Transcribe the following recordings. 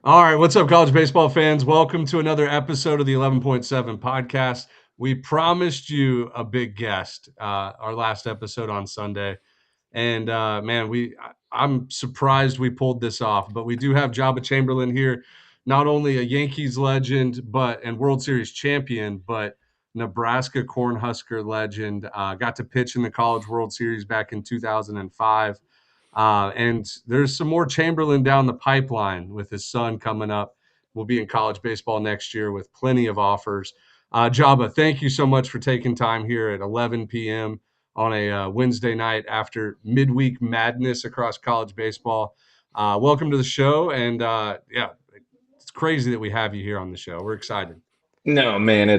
All right, what's up, college baseball fans? Welcome to another episode of the 11.7 podcast. We promised you a big guest our last episode on Sunday, and man, I'm surprised we pulled this off. But we do have Joba Chamberlain here, not only a Yankees legend, and World Series champion, but Nebraska Cornhusker legend. Got to pitch in the College World Series back in 2005. And there's some more Chamberlain down the pipeline with his son coming up. We'll be in college baseball next year with plenty of offers. Jabba, thank you so much for taking time here at 11 p.m. on a Wednesday night after midweek madness across college baseball. Welcome to the show. And yeah, it's crazy that we have you here on the show. We're excited. No, man,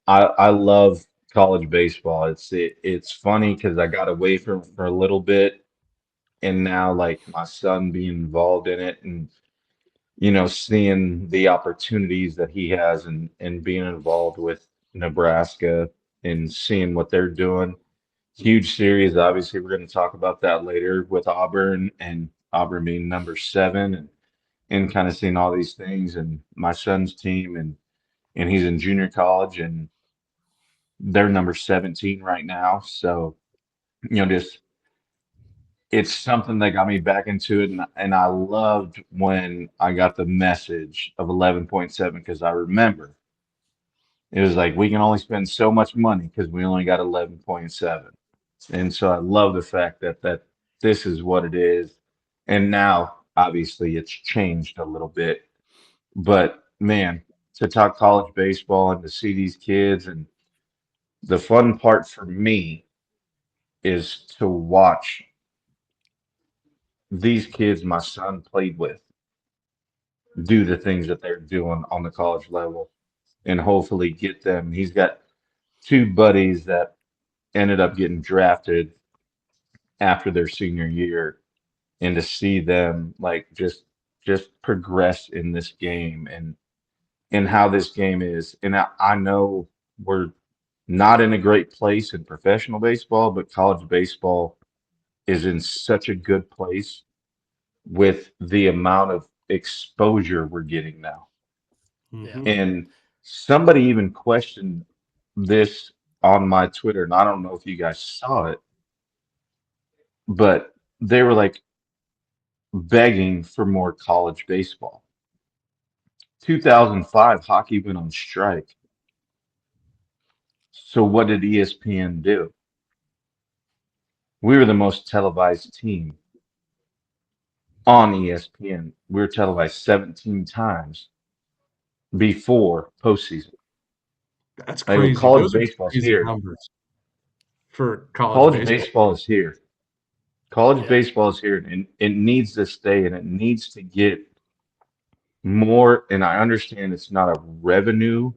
I love college baseball. It's funny because I got away from it for a little bit, and now like my son being involved in it, and seeing the opportunities that he has, and being involved with Nebraska and seeing what they're doing. Huge series. Obviously, we're going to talk about that later with Auburn, and Auburn being number 7, and kind of seeing all these things, and my son's team, and he's in junior college, and they're number 17 right now. So, just it's something that got me back into it. And I loved when I got the message of 11.7 because I remember it was like we can only spend so much money because we only got 11.7. And so I love the fact that this is what it is. And now, obviously, it's changed a little bit. But man, to talk college baseball and to see these kids, and the fun part for me is to watch these kids my son played with do the things that they're doing on the college level and hopefully get them. He's got two buddies that ended up getting drafted after their senior year, and to see them like just progress in this game, and how this game is. And I know we're not in a great place in professional baseball, but college baseball is in such a good place with the amount of exposure we're getting now. Yeah. Mm-hmm. And somebody even questioned this on my Twitter, and I don't know if you guys saw it, but they were like begging for more college baseball. 2005, hockey went on strike. So what did ESPN do? We were the most televised team on ESPN. We were televised 17 times before postseason. That's Like crazy. college Those are baseball's crazy here. numbers for college College baseball. baseball is here. College Yeah. baseball is here, and it needs to stay, and it needs to get more. And I understand it's not a revenue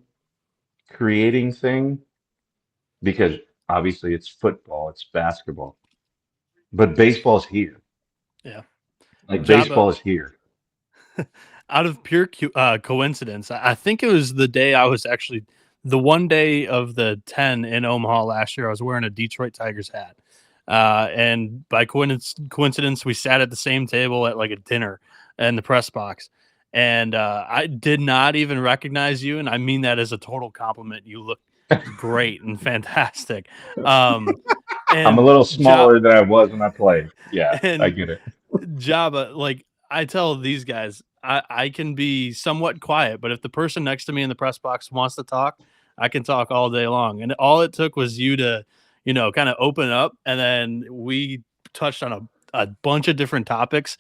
creating thing because obviously it's football, it's basketball, but baseball's here. Yeah. Like Jabba, baseball is here. out of pure coincidence, I think it was the day I was actually the one day of the 10 in Omaha last year. I was wearing a Detroit Tigers hat. And by coincidence, we sat at the same table at like a dinner in the press box. And I did not even recognize you. And I mean that as a total compliment. You look great and fantastic. Um, I'm a and little job smaller than I was when I played. Yeah, I and get it. Java, like I tell these guys, I can be somewhat quiet, but if the person next to me in the press box wants to talk, I can talk all day long. And all it took was you to, kind of open up, and then we touched on a bunch of different topics.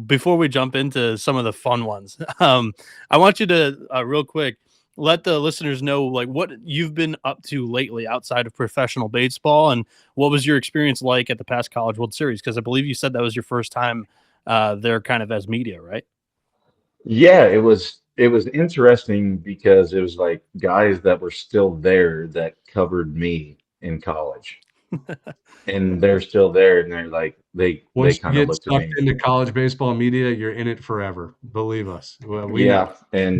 Before we jump into some of the fun ones, I want you to real quick let the listeners know like what you've been up to lately outside of professional baseball, and what was your experience like at the past College World Series? Because I believe you said that was your first time there kind of as media, right? Yeah, it was interesting because it was like guys that were still there that covered me in college. And they're still there, and they're like they Once you kind of get looked at sucked me. into college baseball media, you're in it forever. Believe us. Well, we know. Yeah,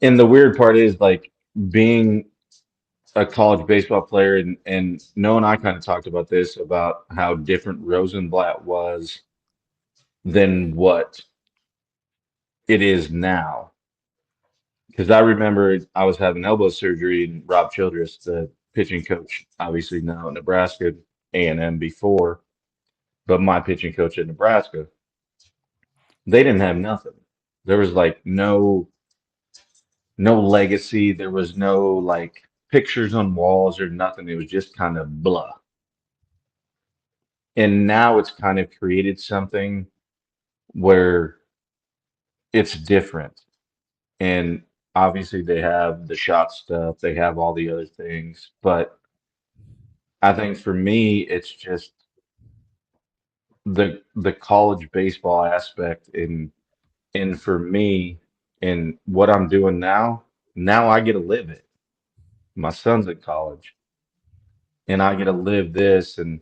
and the weird part is like being a college baseball player, and Noah and I kind of talked about this about how different Rosenblatt was than what it is now. Because I remember I was having elbow surgery, and Rob Childress, the pitching coach, obviously now at Nebraska A&M before, but my pitching coach at Nebraska, they didn't have nothing. There was like no legacy. There was no like pictures on walls or nothing. It was just kind of blah. And now it's kind of created something where it's different. And obviously they have the shot stuff, they have all the other things, but I think for me it's just the college baseball aspect and for me and what I'm doing now I get to live it. My son's at college and I get to live this and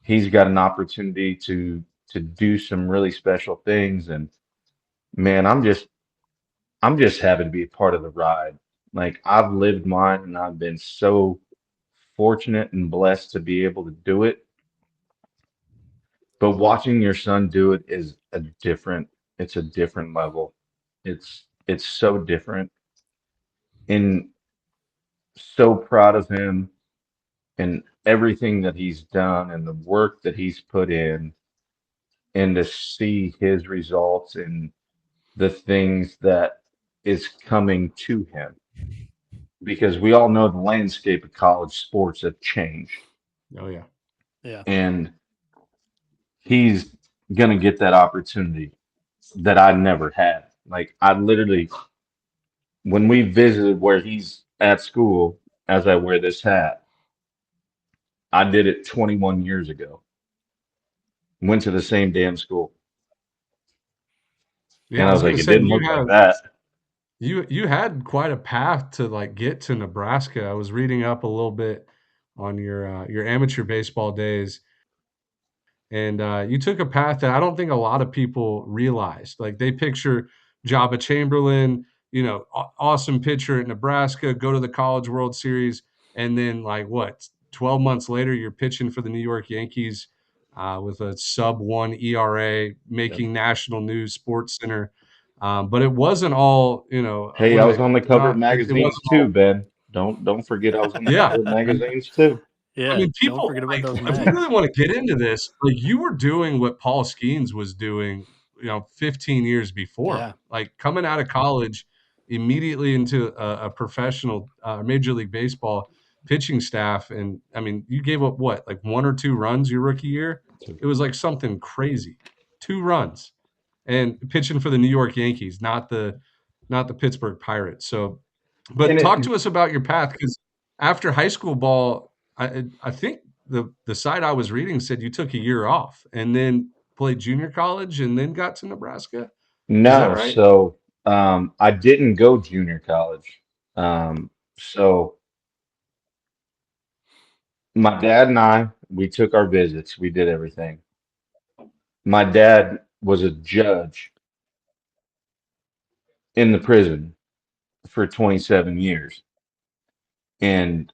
he's got an opportunity to do some really special things and man, I'm just happy to be a part of the ride. Like I've lived mine and I've been so fortunate and blessed to be able to do it. But watching your son do it is it's a different level. It's so different and so proud of him and everything that he's done and the work that he's put in and to see his results and the things that is coming to him because we all know the landscape of college sports have changed Oh yeah. Yeah. and he's gonna get that opportunity that I never had. Like I literally when we visited where he's at school as I wear this hat, I did it 21 years ago. Went to the same damn school. And Yeah, I I was was like, gonna it say didn't look like that. you had quite a path to like get to Nebraska. I was reading up a little bit on your amateur baseball days, and you took a path that I don't think a lot of people realized. Like they picture Joba Chamberlain, awesome pitcher at Nebraska, go to the College World Series, and then like what, 12 months later, you're pitching for the New York Yankees with a sub 1 ERA, Yep. making national news, Sports Center. But it wasn't all, Hey, what I do was they? on the cover of Not it magazines wasn't too, all. Ben. Don't forget I was on the Yeah, cover of magazines too. I Yeah. mean, Don't people forget about like those if we mags. really want to get into this, like you were doing what Paul Skeens was doing, 15 years before him. Yeah. Like coming out of college immediately into a professional Major League Baseball pitching staff, and I mean, you gave up what, like 1 or 2 runs your rookie year? It was like something crazy, 2 runs, and pitching for the New York Yankees, not the Pittsburgh Pirates. So, but And talk it to us about your path because after high school ball, I think the site I was reading said you took a year off and then played junior college and then got to Nebraska. Is that no, right? so I didn't go junior college. So my dad and we took our visits, we did everything. My dad was a judge in the prison for 27 years, and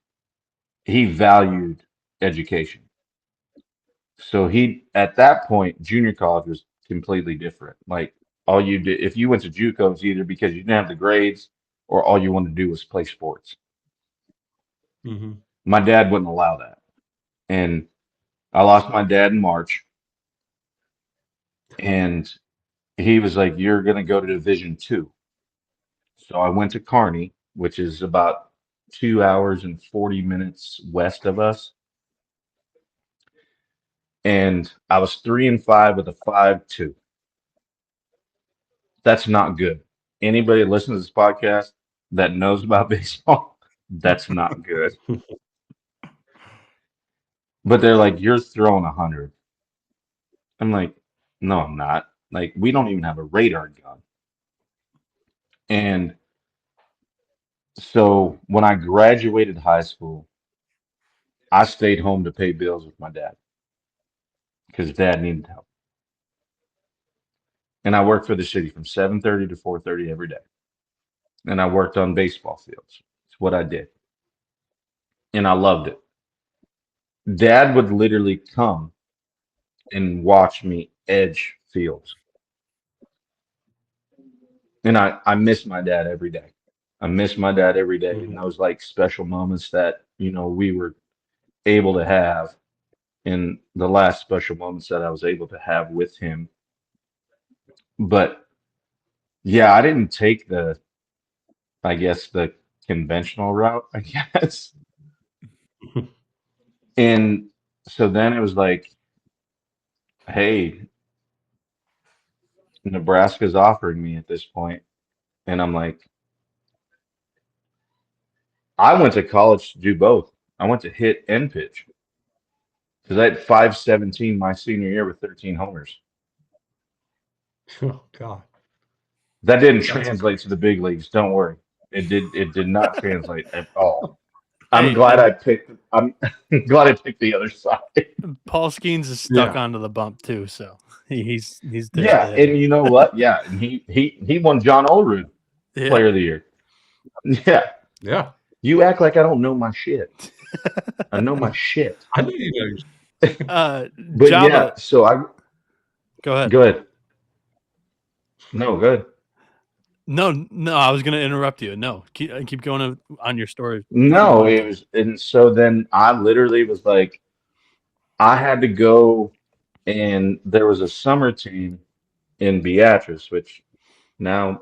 he valued education. So at that point, junior college was completely different. Like all you did, if you went to JUCO, it's either because you didn't have the grades or all you wanted to do was play sports. Hmm. My dad wouldn't allow that. And I lost my dad in March, and he was like, "You're going to go to Division II." So I went to Kearney, which is about 2 hours and 40 minutes west of us. And I was 3-5 with a 5.2. That's not good. Anybody that listens to this podcast that knows about baseball, that's not good. But they're like, you're throwing 100. I'm like, no, I'm not. Like, we don't even have a radar gun. And so when I graduated high school, I stayed home to pay bills with my dad because dad needed help. And I worked for the city from 7:30 to 4:30 every day. And I worked on baseball fields. It's what I did. And I loved it. Dad would literally come and watch me edge fields. And I miss my dad every day. I miss my dad every day. And Mhm. those like special moments that, we were able to have, in the last special moments that I was able to have with him. But yeah, I didn't take I guess, the conventional route, I guess. And so then it was like, hey, Nebraska's offering me at this point. And I'm like, I went to college to do both. I went to hit and pitch because I had 517 my senior year with 13 homers. Oh God, That didn't that's translate to the big leagues. Don't worry. It did not translate at all. I'm Hey, glad I and picked I'm glad I picked the other side. Paul Skeens is stuck yeah. onto the bump too, so he's there to Yeah, hit and it. you know what? Yeah, and he won John Olerud Yeah. Player of the Year. Yeah. Yeah. You act like I don't know my shit. I know my shit. I know you know your But Java, yeah, so I go ahead. go ahead. No, go ahead. No, no, I was going to interrupt you. No, keep going on your story if you No, wanted it to. was, and so then I literally was like, I had to go, and there was a summer team in Beatrice, which now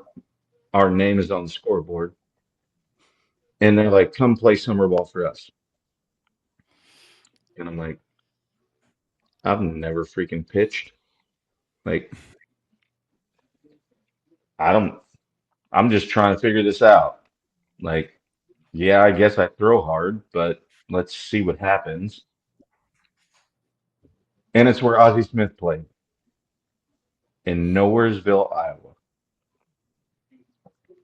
our name is on the scoreboard, and they're like, come play summer ball for us. And I'm like, I've never freaking pitched. Like, I don't, I'm just trying to figure this out. Like, yeah, I guess I throw hard, but let's see what happens. And it's where Ozzie Smith played in Nowheresville, Iowa.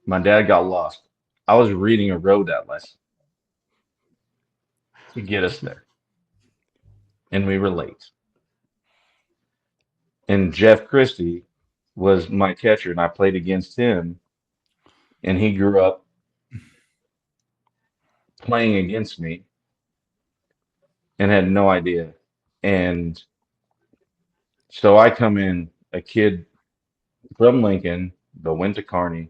My dad got lost. I was reading a road atlas to get us there, and we were late. And Jeff Christie was my catcher, and I played against him, and he grew up playing against me and had no idea. And so I come in, a kid from Lincoln, but went to Kearney,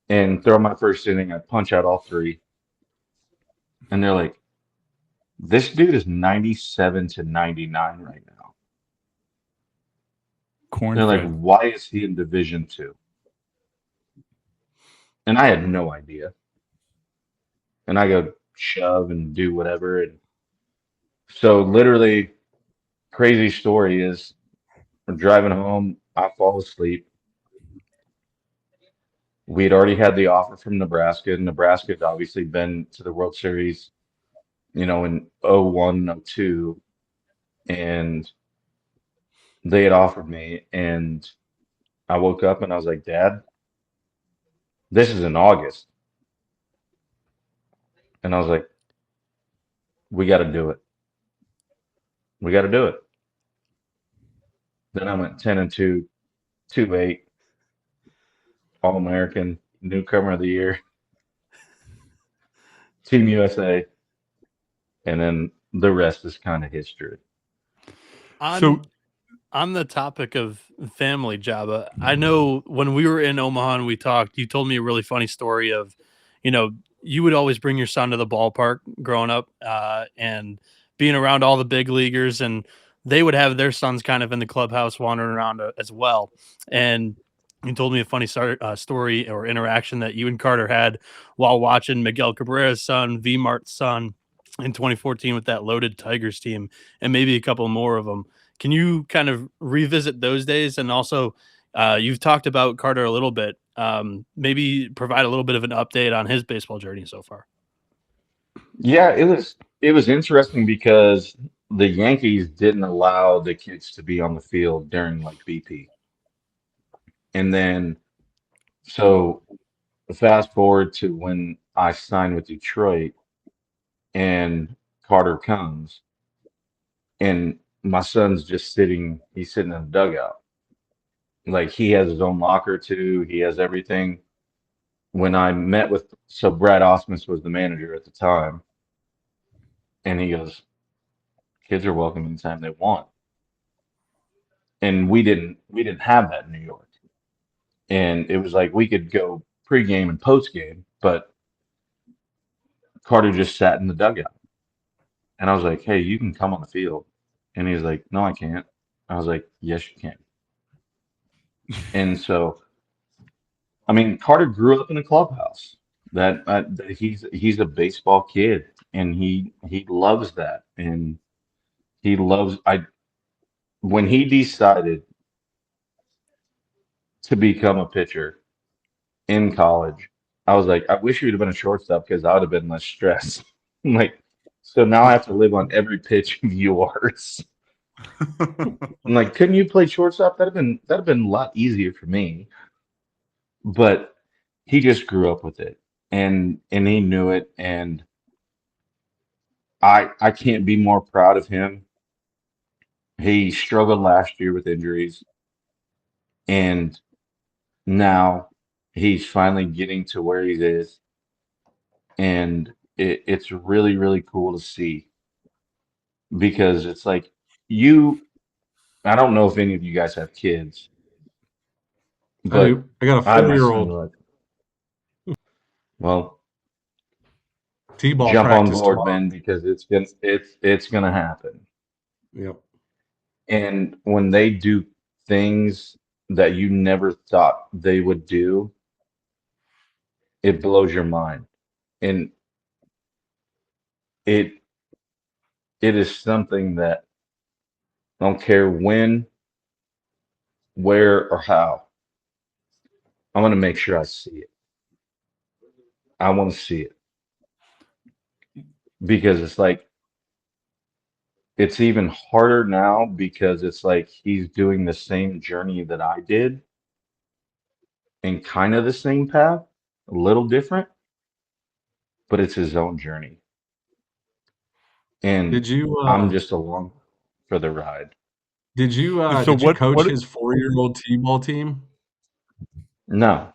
and throw my first inning. I punch out all three, and they're like, "This dude is 97 to 99 right now." They're like, Cornfed. "Why is he in Division II?" And I had no idea. And I go shove and do whatever. And so literally, crazy story is I'm driving home, I fall asleep. We had already had the offer from Nebraska. Nebraska had obviously been to the World Series, in '01, '02, and they had offered me. And I woke up and I was like, Dad, this is in August. And I was like, we got to do it. We got to do it. Then I went 10 and 2, 2-8, All American, newcomer of the year, Team USA, and then the rest is kind of history. On on the topic of family, Jabba, I know when we were in Omaha and we talked, you told me a really funny story of, you know, you would always bring your son to the ballpark growing up, and being around all the big leaguers, and they would have their sons kind of in the clubhouse wandering around as well. And you told me a funny story or interaction that you and Carter had while watching Miguel Cabrera's son, V Mart's son, in 2014 with that loaded Tigers team, and maybe a couple more of them. Can you kind of revisit those days? And also, you've talked about Carter a little bit. Maybe provide a little bit of an update on his baseball journey so far. Yeah, it was interesting because the Yankees didn't allow the kids to be on the field during like BP. And then so fast forward to when I signed with Detroit and Carter comes and my son's just he's sitting in the dugout. Like he has his own locker too, he has everything. When I met so Brad Osmus was the manager at the time, and he goes, kids are welcome anytime they want. And we didn't have that in New York. And it was like we could go pregame and postgame, but Carter just sat in the dugout. And I was like, hey, you can come on the field. And he was like, no, I can't. I was like, yes, you can. And so, I mean, Carter grew up in a clubhouse. That he's a baseball kid, and he loves that, and he loves. I when he decided to become a pitcher in college, I was like, I wish he would have been a shortstop because I would have been less stressed. Like, so now I have to live on every pitch of yours. I'm like, couldn't you play shortstop? That'd have been a lot easier for me. But he just grew up with it, and he knew it, and I can't be more proud of him. He struggled last year with injuries, and now he's finally getting to where he is, and it's really, really cool to see because it's like you. I don't know if any of you guys have kids, I but do. I got a my son 4-year-old. was, well, T-ball jump on practice board, tomorrow. Ben, because it's gonna happen. Yep. And when they do things that you never thought they would do, it blows your mind. And it it is something that I don't care when, where, or how. I'm gonna make sure I see it. I want to see it because it's like it's even harder now because it's like he's doing the same journey that I did and kind of the same path, a little different, but it's his own journey. And Did you I'm just along for the ride. So did you what coach what his 4-year-old T-ball team? No,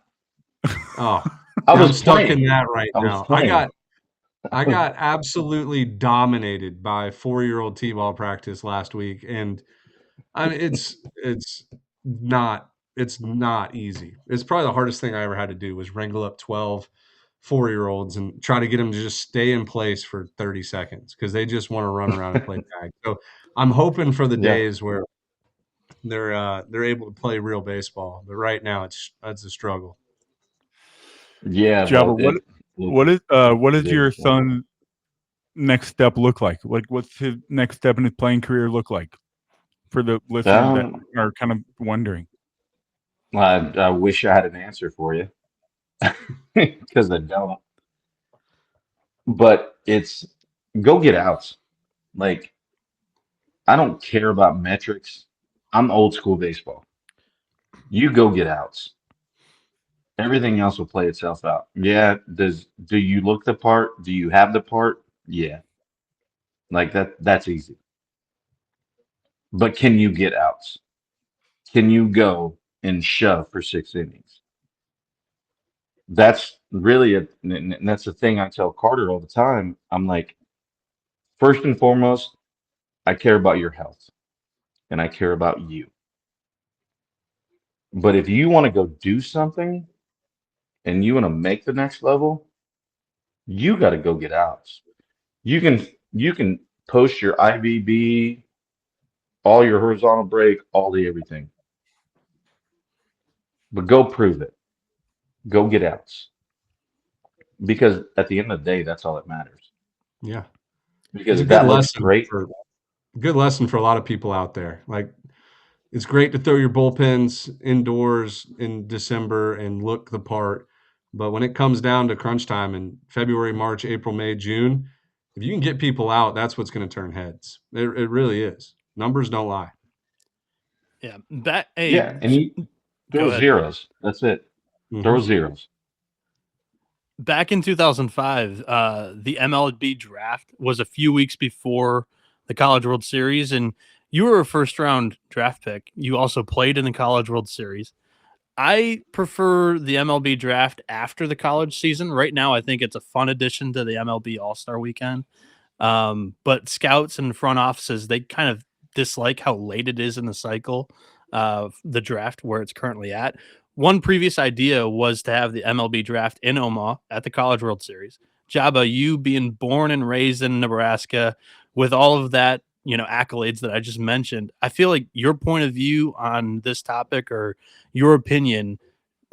Oh, I see, I'm was stuck in playing. that right I was now. I playing. got I got absolutely dominated by 4-year-old T-ball practice last week, and I mean, it's not easy. It's probably the hardest thing I ever had to do was wrangle up 12 4-year-olds and try to get them to just stay in place for 30 seconds because they just want to run around and play tag. So I'm hoping for the Yeah. days where they're able to play real baseball. But right now it's a struggle. Yeah, Jabba, well, what it what it is your is. Yeah. son next step look like? Like what's his next step in his playing career look like for the listeners that Um, are kind of wondering? I wish I had an answer for you because I don't. But it's go get outs. Like I don't care about metrics. I'm old school baseball. You go get outs. Everything else will play itself out. Yeah, do you look the part? Do you have the part? Yeah. Like that's easy. But can you get outs? Can you go and shove for 6 innings? That's really and that's the thing I tell Carter all the time. I'm like, first and foremost, I care about your health and I care about you. But if you want to go do something and you want to make the next level, you got to go get outs. You can post your IBB, all your horizontal break, all the everything, but go prove it. Go get outs because at the end of the day, that's all that matters. Yeah. Because It's a if that looks great, good lesson for a lot of people out there. Like it's great to throw your bullpens indoors in December and look the part, but when it comes down to crunch time in February, March, April, May, June, if you can get people out, that's what's going to turn heads. It really is. Numbers don't lie. Yeah. yeah, and you Go throw ahead. zeros. That's it. Throw Mhm. zeros. Back in 2005, the MLB Draft was a few weeks before the College World Series, and you were a first round draft pick. You also played in the College World Series. I prefer the MLB Draft after the college season. Right now, I think it's a fun addition to the MLB All Star Weekend. But scouts and front offices, they kind of dislike how late it is in the cycle of the draft where it's currently at. one previous idea was to have the MLB draft in Omaha at the College World Series. Joba, you being born and raised in Nebraska with all of that, accolades that I just mentioned, I feel like your point of view on this topic or your opinion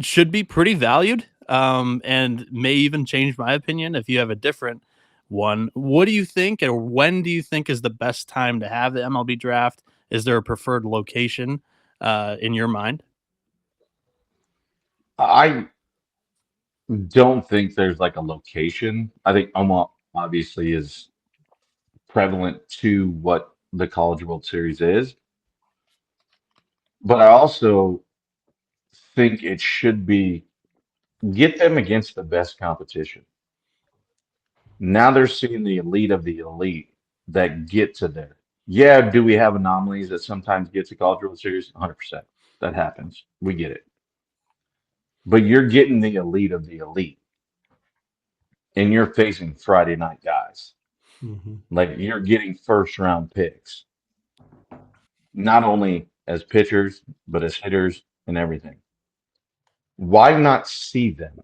should be pretty valued, and may even change my opinion if you have a different one. What do you think, or when do you think is the best time to have the MLB draft? Is there a preferred location in your mind? I don't think there's like a location. I think Omaha obviously is prevalent to what the College World Series is, but I also think it should be get them against the best competition. Now they're seeing the elite of the elite that get to there. Yeah, do we have anomalies that sometimes get to College World Series? 100%. That happens. We get it. But you're getting the elite of the elite, and you're facing Friday night guys. Mm-hmm. Like you're getting first round picks, not only as pitchers, but as hitters and everything. Why not see them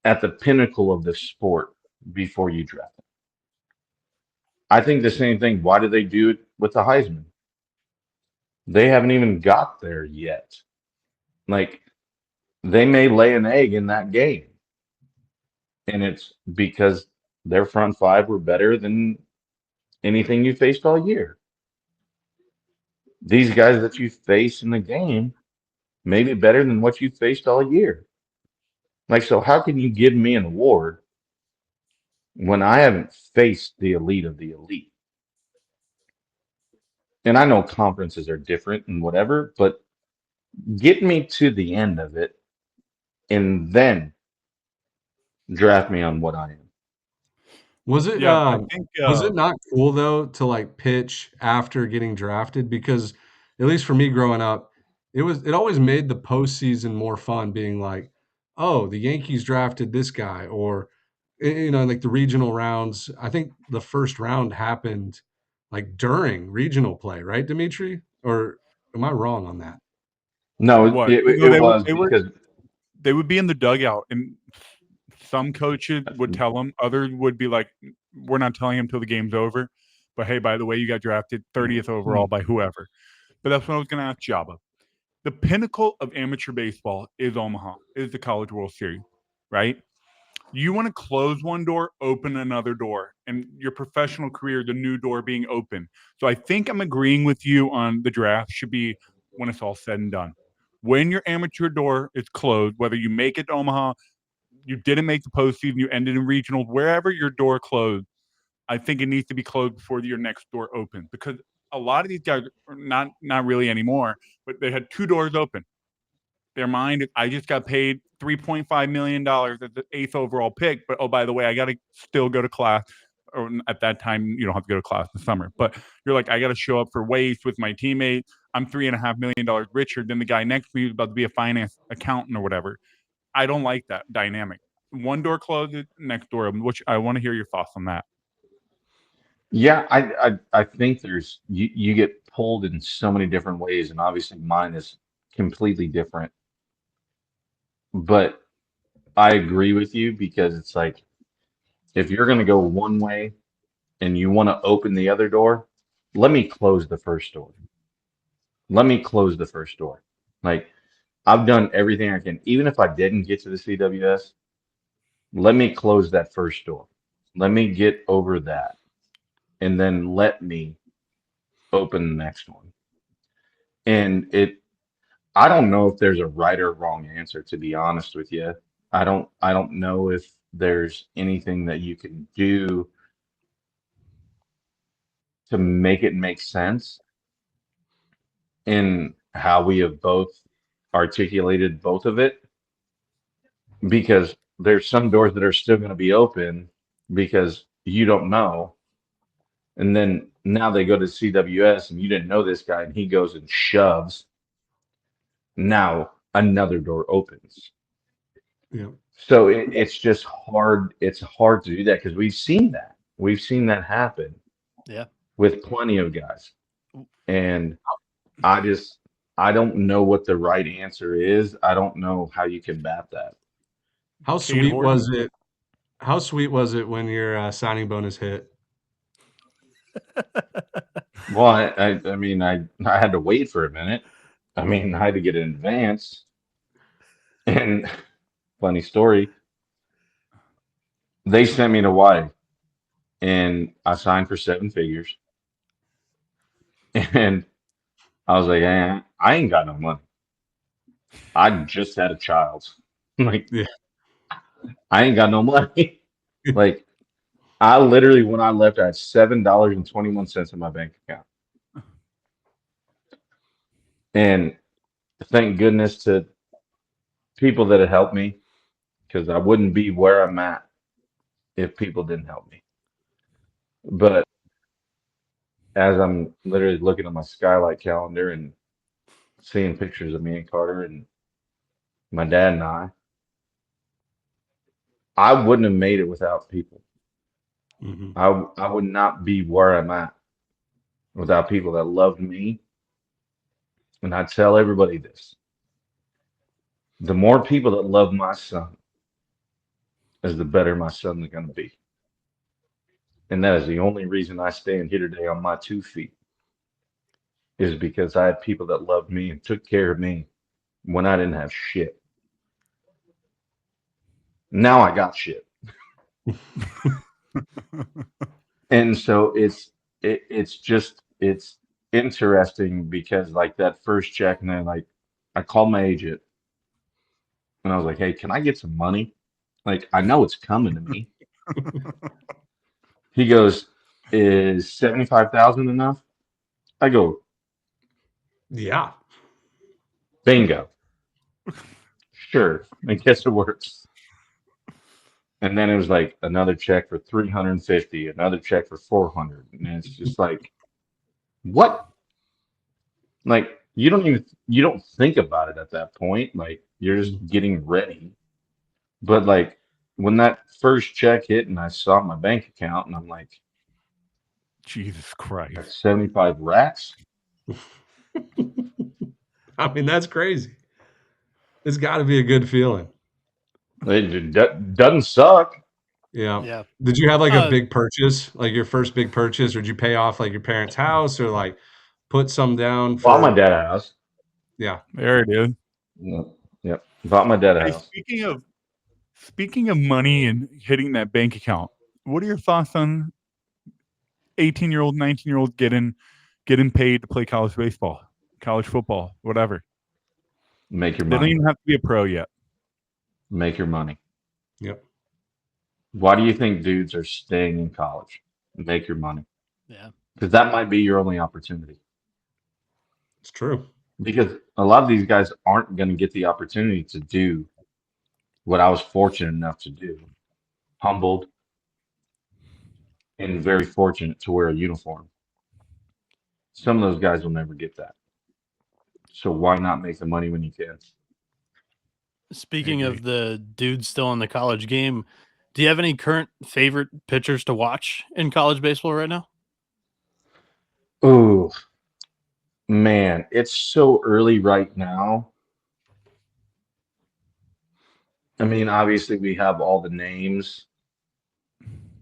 at the pinnacle of the sport before you draft them? I think the same thing. Why do they do it with the Heisman? They haven't even got there yet. Like they may lay an egg in that game, and it's because their front five were better than anything you faced all year. These guys that you face in the game may be better than what you faced all year. Like, so how can you give me an award when I haven't faced the elite of the elite? And I know conferences are different and whatever, but get me to the end of it and then draft me on what I am. Was it Yeah, I think was it not cool though to like pitch after getting drafted? Because at least for me growing up, it always made the postseason more fun being like, oh, the Yankees drafted this guy, or like the regional rounds. I think the first round happened like during regional play, right, Dimitri? Or am I wrong on that? No, what? it, No, it was because they would be in the dugout, and some coaches would tell them, others would be like, "We're not telling him till the game's over." But hey, by the way, you got drafted 30th overall by whoever. But that's what I was going to ask Jabba. The pinnacle of amateur baseball is Omaha, is the College World Series, right? You want to close one door, open another door, and your professional career, the new door being open. So I think I'm agreeing with you on the draft should be when it's all said and done. When your amateur door is closed, whether you make it to Omaha, you didn't make the postseason, you ended in regional, wherever your door closed, I think it needs to be closed before your next door opens, because a lot of these guys are not really anymore, but they had two doors open. Their mind, I just got paid $3.5 million as the 8th overall pick, but oh, by the way, I got to still go to class. Or at that time, you don't have to go to class in the summer, but you're like, I got to show up for weights with my teammate. I'm $3.5 million richer than the guy next to me who's about to be a finance accountant or whatever. I don't like that dynamic. One door closes, next door opens. Which I want to hear your thoughts on that. yeah, I think there's you get pulled in so many different ways, and obviously mine is completely different. But I agree with you because it's like if you're going to go one way and you want to open the other door, let me close the first door. Let me close the first door. Like I've done everything I can. Even if I didn't get to the CWS, let me close that first door. Let me get over that. And then let me open the next one. And I don't know if there's a right or wrong answer, to be honest with you. I don't know if there's anything that you can do to make it make sense in how we have both articulated both of it, because there's some doors that are still going to be open because you don't know. And then now they go to CWS and you didn't know this guy and he goes and shoves. Now another door opens. Yeah. So it's just hard. It's hard to do that because we've seen that. We've seen that happen Yeah. with plenty of guys. And I I don't know what the right answer is. I don't know how you combat that. How Kane sweet Horton? was it? How sweet was it when your signing bonus hit? Well, I mean, I had to wait for a minute. I mean, I had to get an advance. And funny story, they sent me to Hawaii, and I signed for 7 figures. And I was like, I ain't got no money. I just had a child. Like, Yeah. I ain't got no money. Like, I literally, when I left, I had $7.21 in my bank account. And thank goodness to people that had helped me, because I wouldn't be where I'm at if people didn't help me. But as I'm literally looking at my skylight calendar and seeing pictures of me and Carter and my dad and I wouldn't have made it without people. Mhm. I would not be where I'm at without people that loved me. And I tell everybody this: the more people that love my son, is the better my son's going to be. And that is the only reason I stand here today on my 2 feet, is because I had people that loved me and took care of me when I didn't have shit. Now I got shit. And so it's interesting because like that first check, and then like I called my agent and I was like, hey, can I get some money? Like, I know it's coming to me. He goes, is 75,000 enough? I go, Yeah. bingo. Sure. I guess it works. And then it was like another check for 350, another check for 400. And it's just like, what? Like, you don't think about it at that point. Like, you're just getting ready. But like, when that first check hit and I saw my bank account and I'm like, Jesus I got Christ. 75 racks. I mean, that's crazy. It's got to be a good feeling. It doesn't suck. Yeah. Yeah. Did you have like a Uh, big purchase, like your first big purchase, or did you pay off like your parents' house or like put some down Bought my for, dad a house. yeah. There it is. Yep. Yep. Bought my dad a Hey, house. speaking of money and hitting that bank account, what are your thoughts on 18-year-old, 19-year-old getting paid to play college baseball, college football, whatever? Make your They don't money. even have to be a pro yet. Make your money. Yep. Why do you think dudes are staying in college? Make your money. yeah. Because that might be your only opportunity. It's true. Because a lot of these guys aren't going to get the opportunity to do what I was fortunate enough to do. Humbled and very fortunate to wear a uniform. Some of those guys will never get that. So why not make the money when you can? Speaking agree. of the dudes still in the college game, do you have any current favorite pitchers to watch in college baseball right now? Oh, man, it's so early right now. I mean, obviously we have all the names,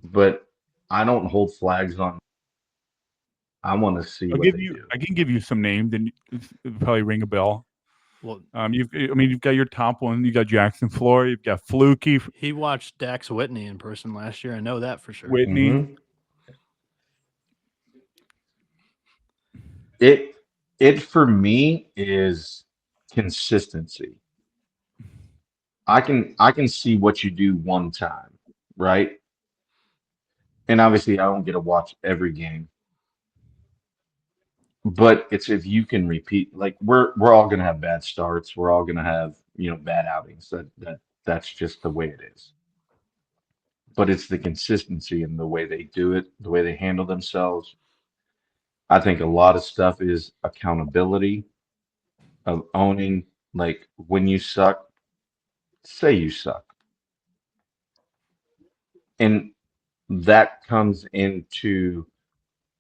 but I don't hold flags on. I want to see what they do. I can give you some names, and it'll probably ring a bell. Well, You've got your top one. You got Jackson Floyd. You've got Fluky, he watched Dax Whitney in person last year. I know that for sure. Whitney. hmm It for me is consistency. I can see what you do one time, right? And obviously I don't get to watch every game, but it's if you can repeat, like we're all gonna have bad starts, we're all gonna have, bad outings. That's just the way it is. But it's the consistency in the way they do it, the way they handle themselves. I think a lot of stuff is accountability of owning, like when you suck, say you suck. And that comes into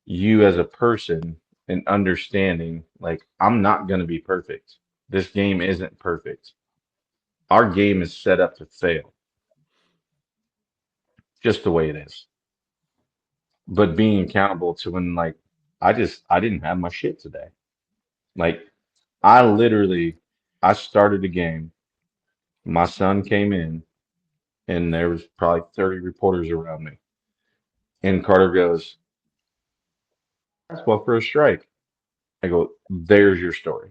you as a person and understanding, like, I'm not going to be perfect. This game isn't perfect. Our game is set up to fail, just the way it is. But being accountable to when, like, I didn't have my shit today. Like, I literally, I started the game. My son came in, and there was probably 30 reporters around me. And Carter goes, "Fastball for a strike." I go, "There's your story.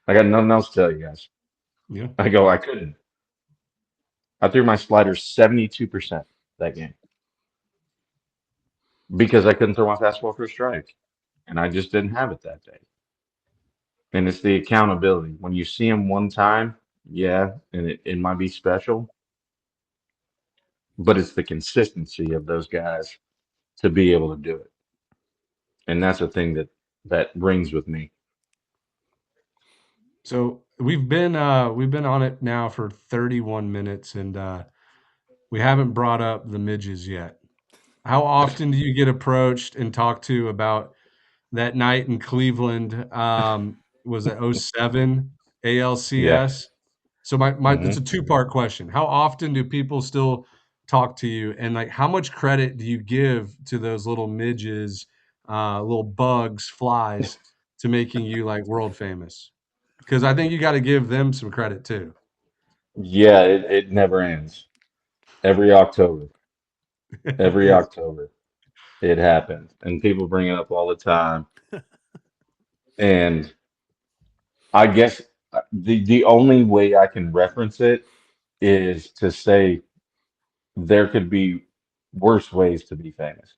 I got nothing else to tell you guys." Yeah. I go, "I couldn't. I threw my slider 72% that game because I couldn't throw my fastball for a strike. And I just didn't have it that day." And it's the accountability. When you see him one time, yeah, and it might be special, but it's the consistency of those guys to be able to do it. And that's the thing that rings with me. So we've been on it now for 31 minutes, and we haven't brought up the midges yet. How often do you get approached and talked to about that night in Cleveland? Was it '07 Yeah. ALCS? So my it's a hmm two-part question. How often do people still talk to you, and like how much credit do you give to those little midges, little bugs, flies, to making you like world famous? Because I think you got to give them some credit too. Yeah, it never ends. Every October, every Yeah. October, it happens. And people bring it up all the time. And I guess the only way I can reference it is to say there could be worse ways to be famous.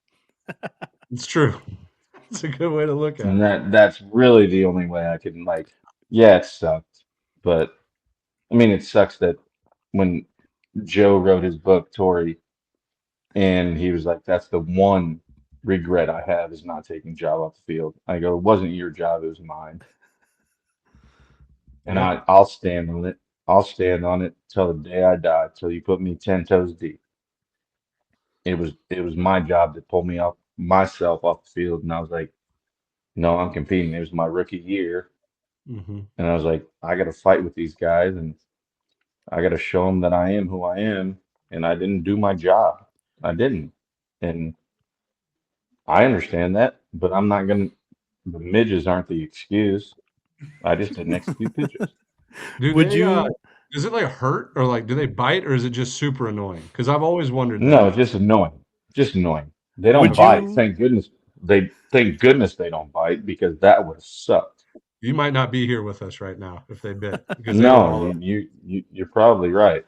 It's true. It's a good way to look at And it. that's really the only way I can, like, yeah, it sucked. But I mean, it sucks that when Joe wrote his book, Tori, and he was like, "That's the one regret I have is not taking job off the field." I go, "It wasn't your job, it was mine." And Yeah. I'll stand on it. I'll stand on it till the day I die, till you put me 10 toes deep. It was my job to pull me off myself off the field. And I was like, "No, I'm competing." It was my rookie year. Hmm. And I was like, "I got to fight with these guys and I got to show them that I am who I am." And I didn't do my job. I didn't. And I understand that, but I'm not going to, the midges aren't the excuse. I just didn't execute pitches. Do Would they? you Does it like hurt or like do they bite or is it just super annoying? Because I've always wondered No, that. it's just annoying. Just annoying. They don't would Okay. bite. you Thank goodness they don't bite because that would have sucked. You might not be here with us right now if they bit because they were No, all. you're probably right.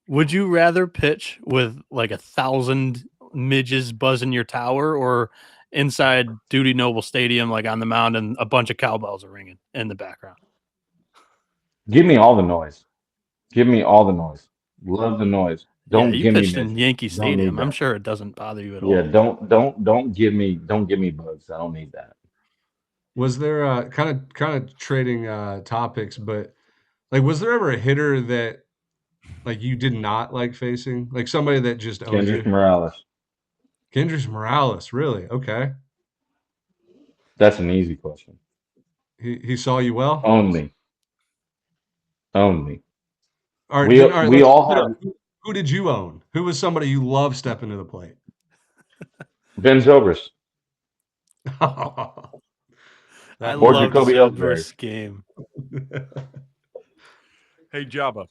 would you rather pitch with like 1,000 midges buzzing your tower or inside Duty Noble Stadium, like on the mound, and a bunch of cowbells are ringing in the background? Give me all the noise. Give me all the noise. Love the noise. Yeah, Don't you give me pitched in midgets. Yankee Don't need Stadium. I'm that. sure it doesn't bother you at Yeah, all. don't give me bugs. I don't need that. Was there kind of trading topics, but like was there ever a hitter that like you did not like facing, like somebody that just owned Kendrick you? Morales. Kendrys Morales, really? Okay, That's an easy question. he saw you well. Own me. Own me. All right, We then all right, we let's all flip it up. have Who did you own? Who was somebody you love stepping to the plate? Ben Zobrist I That or hurt. loved Jacoby Ellsbury. Zobrist's game. Hey Java,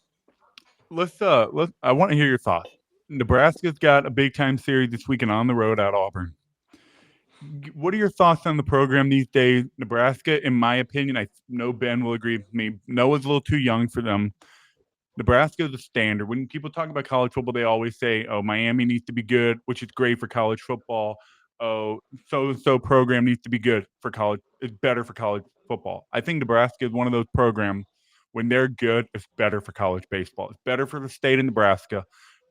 let's. I want to hear your thoughts. Nebraska's got a big time series this weekend on the road at Auburn. What are your thoughts on the program these days? Nebraska, in my opinion, I know Ben will agree with me. Noah's a little too young for them. Nebraska is a standard. When people talk about college football, they always say, "Oh, Miami needs to be good," which is great for college football. Oh, so program needs to be good for college. It's better for college football. I think Nebraska is one of those programs. When they're good, it's better for college baseball. It's better for the state of Nebraska.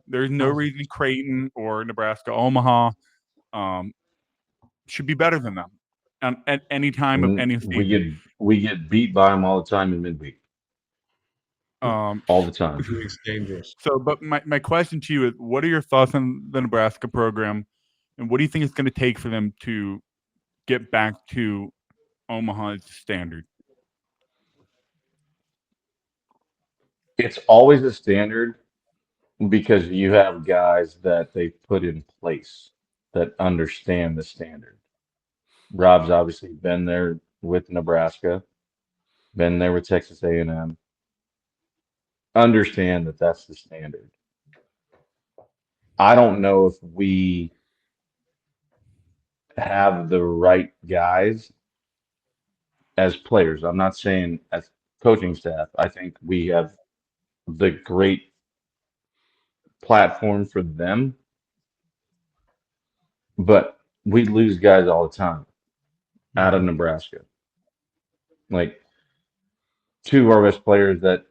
There's no reason Creighton or Nebraska Omaha um, should be better than them at any time of And Mm. any we season. get we get beat by them all the time in midweek. Mm. All the time. Midweek's dangerous. So, but my question to you is, what are your thoughts on the Nebraska program? And what do you think it's going to take for them to get back to Omaha's standard? It's always a standard because you have guys that they put in place that understand the standard. Rob's obviously been there with Nebraska, been there with Texas A&M. Understand that that's the standard. I don't know if we have the right guys as players. I'm not saying as coaching staff. I think we have the great platform for them, but we lose guys all the time out of Nebraska. Like two of our best players that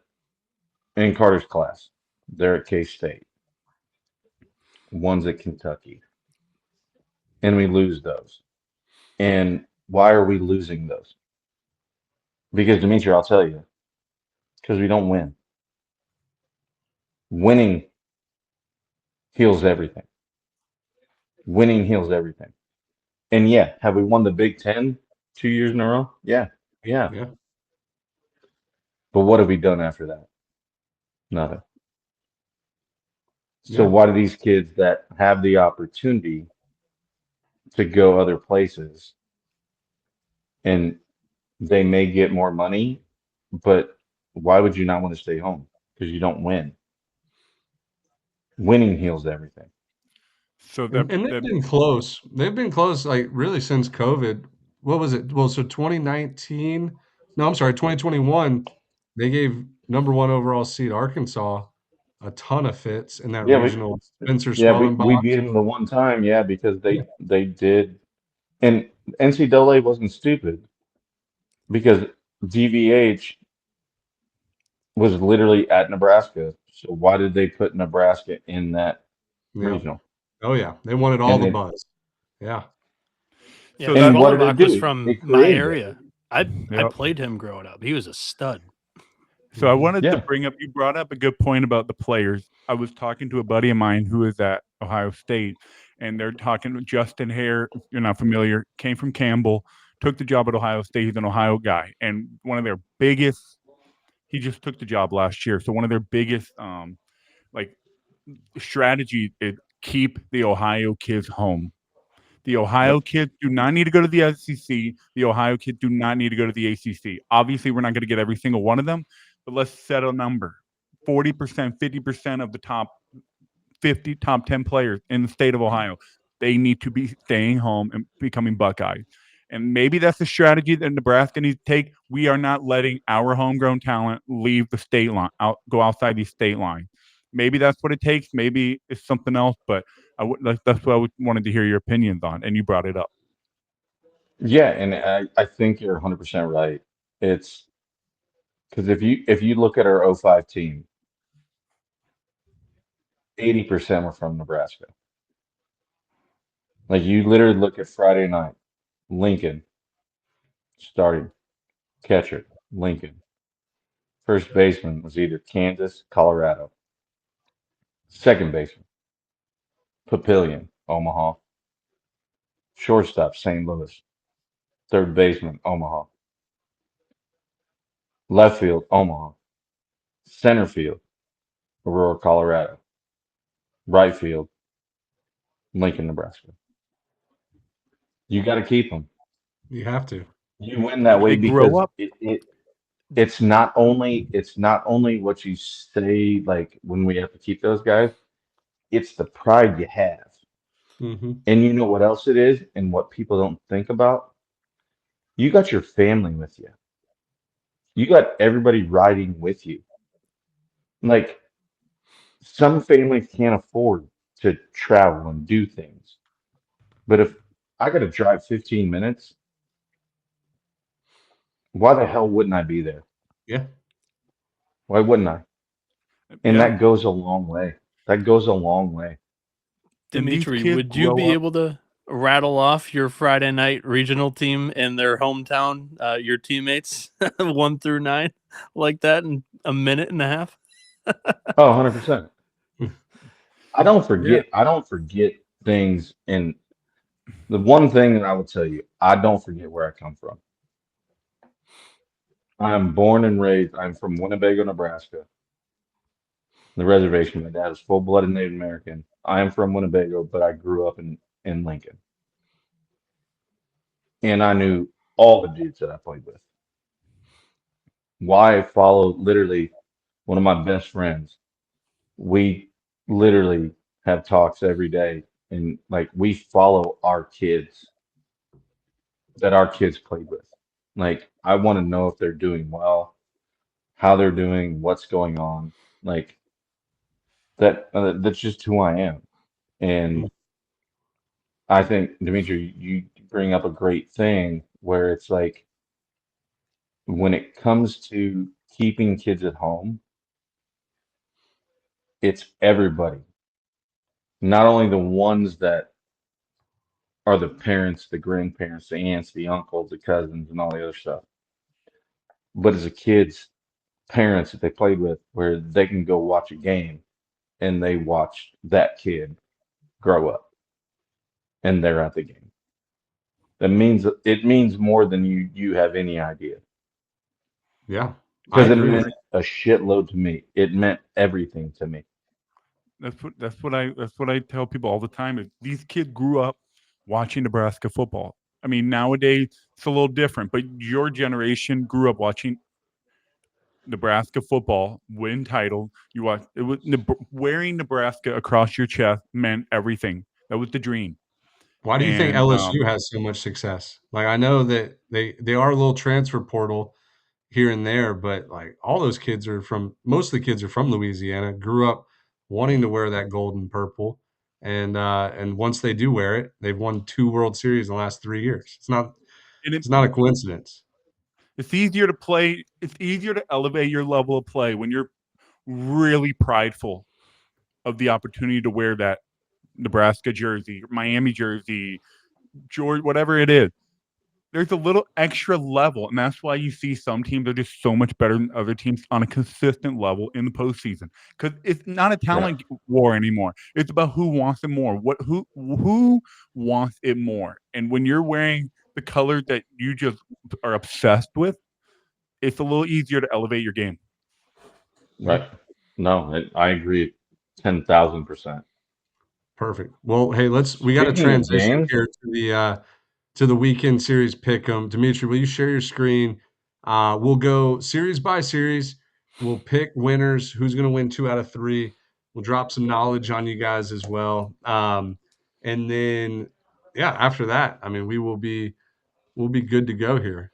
in Carter's class, they're at K-State. One's at Kentucky. And we lose those. And why are we losing those? Because Dimitri, I'll tell you, because we don't win. Winning heals everything. Winning heals everything. And yeah, have we won the Big Ten 2 years in a row? Yeah. Yeah. But what have we done after that? Nothing. So Yeah. why do these kids that have the opportunity to go other places and they may get more money, but why would you not want to stay home? Because you don't win. Winning heals everything. So And they've been close. They've been close, like really since COVID. What was it? Well, so 2019. No, I'm sorry, 2021. They gave number 1 overall seed Arkansas a ton of fits in that Yeah, regional. Spencer we Swellenbach. beat them the one time, yeah, because they did, and NCAA wasn't stupid because DVH was literally at Nebraska. So why did they put Nebraska in that Yeah. regional? Oh yeah, they wanted all And the then- buzz. Yeah. Yeah, So And what did it Swellenbach was do? from It my created area. I Yep. played him growing up. He was a stud. So I wanted Yeah. to bring up, you brought up a good point about the players. I was talking to a buddy of mine who is at Ohio State, and they're talking with Justin Hare, if you're not familiar, came from Campbell, took the job at Ohio State. He's an Ohio guy. And one of their biggest, he just took the job last year. So one of their biggest like strategy is keep the Ohio kids home. The Ohio kids do not need to go to the SEC. The Ohio kids do not need to go to the ACC. Obviously, we're not going to get every single one of them, but let's set a number. 40%, 50% of the top 50, top 10 players in the state of Ohio, they need to be staying home and becoming Buckeyes. And maybe that's the strategy that Nebraska needs to take. We are not letting our homegrown talent leave the state line, go outside the state line. Maybe that's what it takes. Maybe it's something else, but that's what I wanted to hear your opinions on, and you brought it up. Yeah, and I think you're 100% right. It's because if you look at our 05 team, 80% were from Nebraska. Like you literally look at Friday night, Lincoln starting catcher, Lincoln. First baseman was either Kansas, Colorado. Second baseman, Papillion, Omaha. Shortstop, St. Louis. Third baseman, Omaha. Left field, Omaha. Center field, Aurora, Colorado. Right field, Lincoln, Nebraska. You got to keep them. You have to. You win that way They grow because up. it's not only what you say like when we have to keep those guys. It's the pride you have. Mm-hmm. And you know what else it is and what people don't think about? You got your family with you. You got everybody riding with you. Like some families can't afford to travel and do things. But if I got to drive 15 minutes, why the hell wouldn't I be there? Yeah. Why wouldn't I? And Yeah. that goes a long way. That goes a long way. And these Dimitri, kids would you grow be up- able to rattle off your Friday night regional team in their hometown, your teammates 1 through 9 like that in a minute and a half? Oh, 100%. I don't forget things, and The one thing that I will tell you, I don't forget where I come from. I am born and raised. I'm from Winnebago, Nebraska, the reservation. My dad is full-blooded Native American. I am from Winnebago, but I grew up in Lincoln, and I knew all the dudes that I played with. Why I followed literally one of my best friends. We literally have talks every day, and like we follow our kids that our kids played with. Like I want to know if they're doing well, how they're doing, what's going on. Like that's just who I am. And I think Dimitri, you bring up a great thing where it's like when it comes to keeping kids at home, it's everybody. Not only the ones that are the parents, the grandparents, the aunts, the uncles, the cousins, and all the other stuff, but as a kid's parents that they played with, where they can go watch a game and they watch that kid grow up and they're at the game. It means more than you have any idea. Yeah, I Because it agree with meant a shitload to me. It meant everything to me. That's what I tell people all the time. Is these kids grew up watching Nebraska football. I mean, nowadays it's a little different, but your generation grew up watching Nebraska football, win title. You watch it was wearing Nebraska across your chest meant everything. That was the dream. Why do you think And LSU has so much success? Like I know that they are a little transfer portal here and there, but like all those kids are from most of the kids are from Louisiana, grew up wanting to wear that gold and purple. And once they do wear it, they've won 2 World Series in the last 3 years. and It's not a coincidence. it's easier to play. It's easier to elevate your level of play when you're really prideful of the opportunity to wear that Nebraska jersey, Miami jersey, George, whatever it is. There's a little extra level, and that's why you see some teams are just so much better than other teams on a consistent level in the postseason. Because it's not a Yeah. talent war anymore. It's about who wants it more. Who wants it more? And when you're wearing the color that you just are obsessed with, it's a little easier to elevate your game. Right. No, I agree 10,000%. Perfect. Well, hey, we got to Speaking of transition games, here to the weekend series pick'em. Dimitri, will you share your screen? We'll go series by series. We'll pick winners. Who's going to win 2 out of 3? We'll drop some knowledge on you guys as well. And then, yeah, after that, I mean, we'll be good to go here.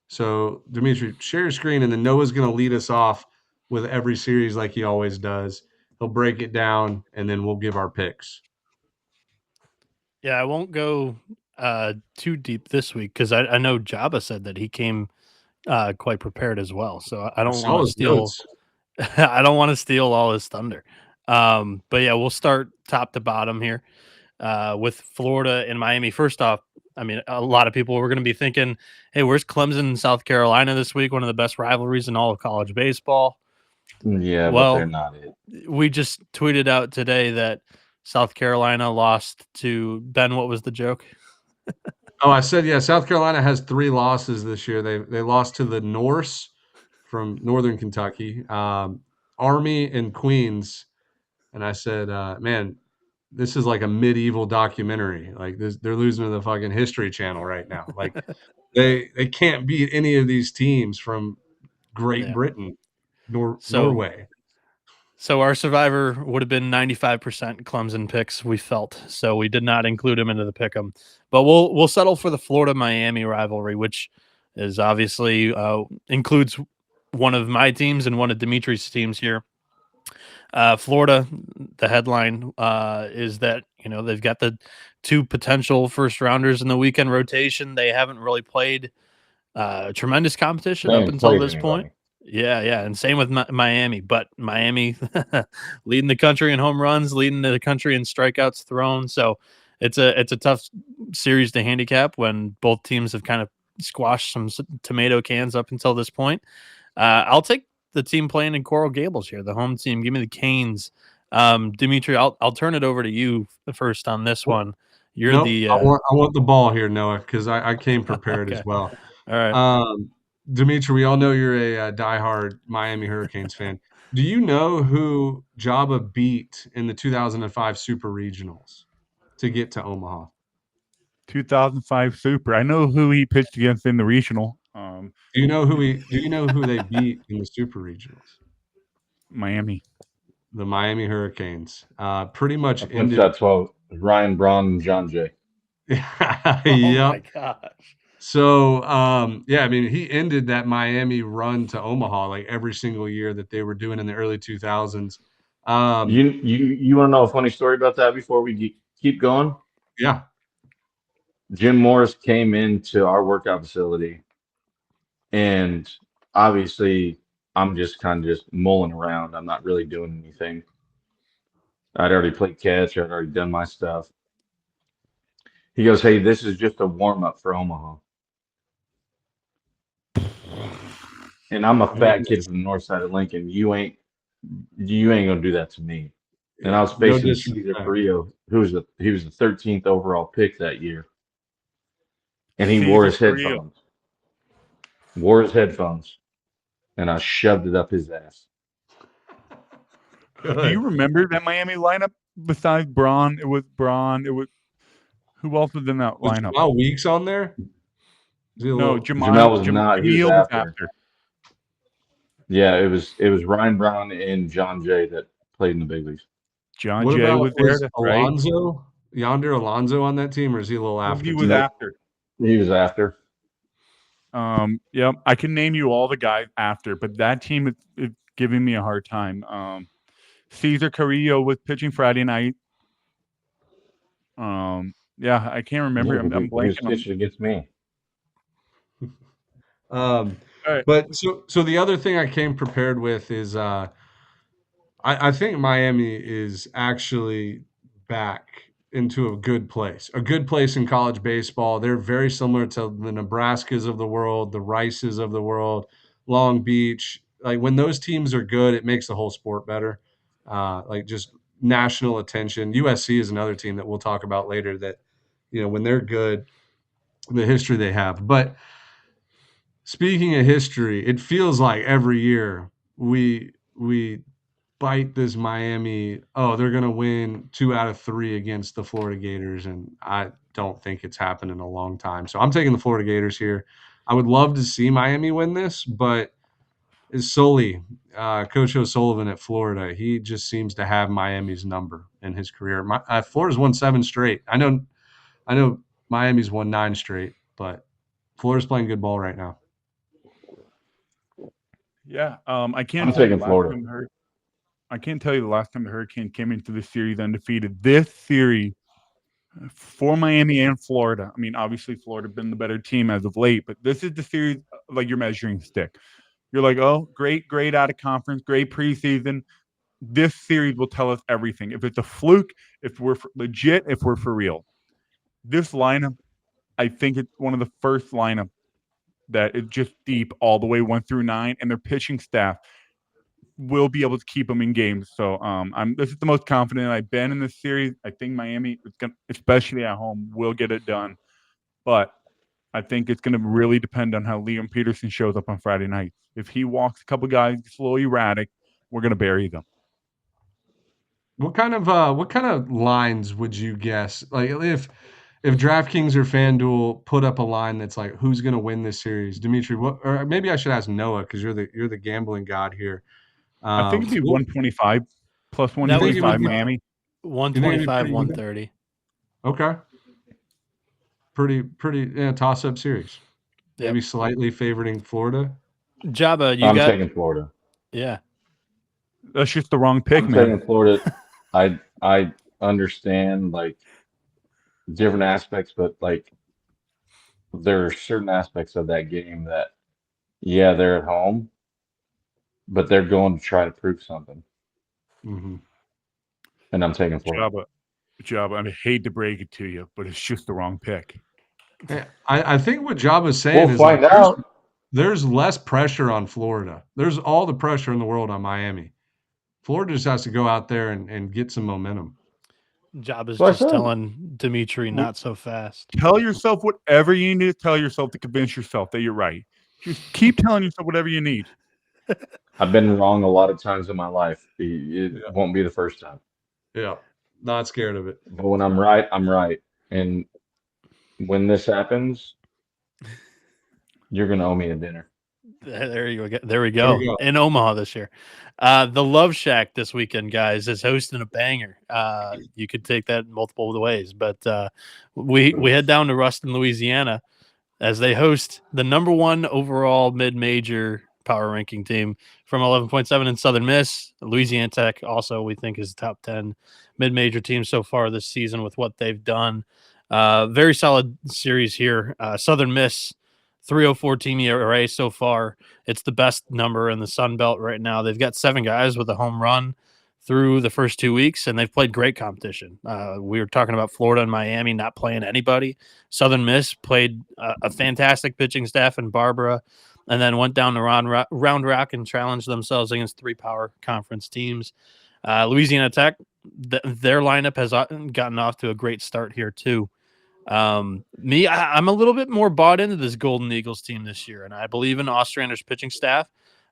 So, Dimitri, share your screen, and then Noah's going to lead us off with every series like he always does. He'll break it down, and then we'll give our picks. Yeah, I won't go too deep this week because I know Joba said that he came quite prepared as well. So I I don't want saw to his steal. notes. I don't want to steal all his thunder. But yeah, we'll start top to bottom here with Florida and Miami. First off, I mean, a lot of people were going to be thinking, "Hey, where's Clemson, South Carolina this week? One of the best rivalries in all of college baseball." yeah, but they're Well, not it. we just tweeted out today that South Carolina lost to Ben. What was the joke? Oh, I said, yeah, South Carolina has 3 losses this year. They lost to the Norse from Northern Kentucky, Army and Queens, and I said, "Man, this is like a medieval documentary. Like this, they're losing to the fucking History Channel right now. Like they can't beat any of these teams from Great Yeah. Britain, So Norway." So our survivor would have been 95% Clemson picks, we felt. So we did not include him into the pick 'em. But we'll settle for the Florida Miami rivalry, which is obviously includes one of my teams and one of Dimitri's teams here. Florida, the headline is that they've got the 2 potential first rounders in the weekend rotation. They haven't really played tremendous competition They up ain't until played this point. anybody. Yeah, yeah, and same with Miami. But Miami leading the country in home runs, leading the country in strikeouts thrown. So it's a tough series to handicap when both teams have kind of squashed some tomato cans up until this point. I'll take the team playing in Coral Gables here, the home team. Give me the Canes. Dimitri, I'll turn it over to you first on this one. You're Nope, the I want the ball here, Noah, because I came prepared as Okay. well. all right. Dimitri, we all know you're a diehard Miami Hurricanes fan. Do you know who Joba beat in the 2005 Super Regionals to get to Omaha? 2005 Super. I know who he pitched against in the regional. Do you know who they beat in the Super Regionals? Miami. The Miami Hurricanes. Pretty much I punched ended. that 12. Ryan Braun and John Jay. Oh Yep. my gosh. So, yeah, I mean, he ended that Miami run to Omaha like every single year that they were doing in the early 2000s. You want to know a funny story about that before we keep going? Yeah. Jim Morris came into our workout facility, and obviously I'm just kind of just mulling around. I'm not really doing anything. I'd already played catch. I'd already done my stuff. He goes, "Hey, this is just a warm up for Omaha." And I'm a fat kid from the north side of Lincoln. You ain't gonna do that to me. And I Yeah. was No facing Cesar disrespect. Carrillo, he was the 13th overall pick that year, and he wore Cesar his Carrillo. headphones. And I shoved it up his ass. Do Good. you remember that Miami lineup? Besides Braun, it was Braun. It was who else was in that Was lineup? Jamal Weeks on there? Is he a No, little? Jamel was not. He was Jamil was after. after. Yeah, it was Ryan Brown and John Jay that played in the big leagues. John What Jay about was there. was That's right. Alonzo, Yonder Alonzo on that team, or is he a little Well, after? he was too? after. He was after. Yep. I can name you all the guys after, but that team is giving me a hard time. Cesar Carrillo was pitching Friday night. Yeah, I can't remember. Yeah, I'm he was blanking on. pitching against me. All right. But so the other thing I came prepared with is I think Miami is actually back into a good place in college baseball. They're very similar to the Nebraskas of the world, the Rices of the world, Long Beach. Like when those teams are good, it makes the whole sport better. Like just national attention. USC is another team that we'll talk about later that, when they're good, the history they have. But speaking of history, it feels like every year we bite this Miami. Oh, they're going to win 2 out of 3 against the Florida Gators, and I don't think it's happened in a long time. So I'm taking the Florida Gators here. I would love to see Miami win this, but is Sully, Coach O'Sullivan at Florida, he just seems to have Miami's number in his career. Florida's won 7 straight. I know Miami's won 9 straight, but Florida's playing good ball right now. Yeah. I can't I'm tell you taking the last Florida. time I can't tell you the last time the Hurricane came into the series undefeated. This series for Miami and Florida. I mean, obviously Florida been the better team as of late, but this is the series like your measuring stick. You're like, oh, great out of conference, great preseason. This series will tell us everything. If it's a fluke, if we're legit, if we're for real. This lineup, I think it's one of the first lineup that is just deep all the way 1 through 9, and their pitching staff will be able to keep them in games. So this is the most confident I've been in this series. I think Miami, especially at home, will get it done. But I think it's going to really depend on how Liam Peterson shows up on Friday night. If he walks a couple guys, gets a little erratic, we're going to bury them. What kind of lines would you guess? Like if DraftKings or FanDuel put up a line that's like who's going to win this series, Dimitri? Or maybe I should ask Noah because you're the gambling god here. I think it'd be 125 plus You think it 125 would be Miami. 125, 130. Okay. Pretty toss-up series. Yep. Maybe slightly favoring Florida. Jabba, I'm taking Florida. Yeah. That's just the wrong pick, I'm man. taking Florida. I understand like different aspects, but like there are certain aspects of that game that yeah, they're at home, but they're going to try to prove something. Mm-hmm. And I'm taking Florida. Jabba, I hate to break it to you, but it's just the wrong pick. I think what Jabba's saying We'll is find like out. there's less pressure on Florida. There's all the pressure in the world on Miami. Florida just has to go out there and get some momentum. Job is So I just said, telling Dimitri Wh- not so fast. Tell yourself whatever you need to tell yourself to convince yourself that you're right. Just keep telling yourself whatever you need. I've been wrong a lot of times in my life. It Yeah. won't be the first time. Yeah. Not scared of it. But when I'm right, I'm right. And when this happens, you're gonna owe me a dinner. There you go. There we There we go. go. In Omaha this year. The Love Shack this weekend, guys, is hosting a banger. You could take that multiple ways, but we head down to Ruston, Louisiana, as they host the number 1 overall mid-major power ranking team from 11.7 in Southern Miss. Louisiana Tech also, we think, is top 10 mid-major team so far this season with what they've done. Very solid series here. Southern Miss, 304 team ERA so far. It's the best number in the Sun Belt right now. They've got 7 guys with a home run through the first 2 weeks, and they've played great competition. We were talking about Florida and Miami not playing anybody. Southern Miss played a fantastic pitching staff in Barbara, and then went down to Round Rock and challenged themselves against 3 power conference teams. Louisiana Tech, their lineup has gotten off to a great start here too. I'm a little bit more bought into this Golden Eagles team this year, and I believe in Ostrander's pitching staff.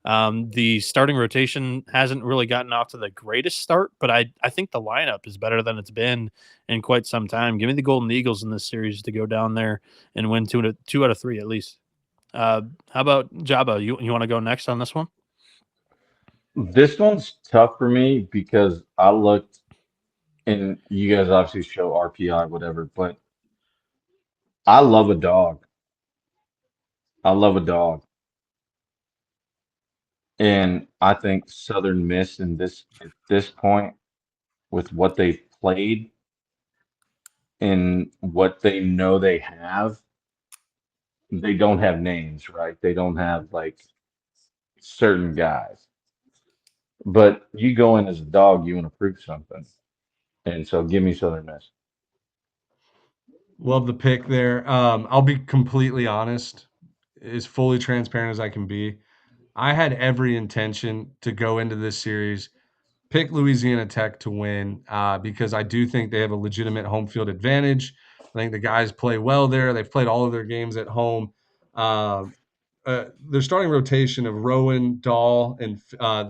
The starting rotation hasn't really gotten off to the greatest start, but I think the lineup is better than it's been in quite some time. Give me the Golden Eagles in this series to go down there and win 2 out of 3 at least. How about Joba? You want to go next on this one? This one's tough for me because I looked, and you guys obviously show RPI, whatever, but I love a dog. I love a dog. And I think Southern Miss in this at this point, with what they've played and what they know they have, they don't have names, right? They don't have like certain guys. But you go in as a dog, you want to prove something. And so give me Southern Miss. Love the pick there. I'll be completely honest, as fully transparent as I can be. I had every intention to go into this series, pick Louisiana Tech to win because I do think they have a legitimate home field advantage. I think the guys play well there. They've played all of their games at home. Uh, their starting rotation of Rowan, Dahl, and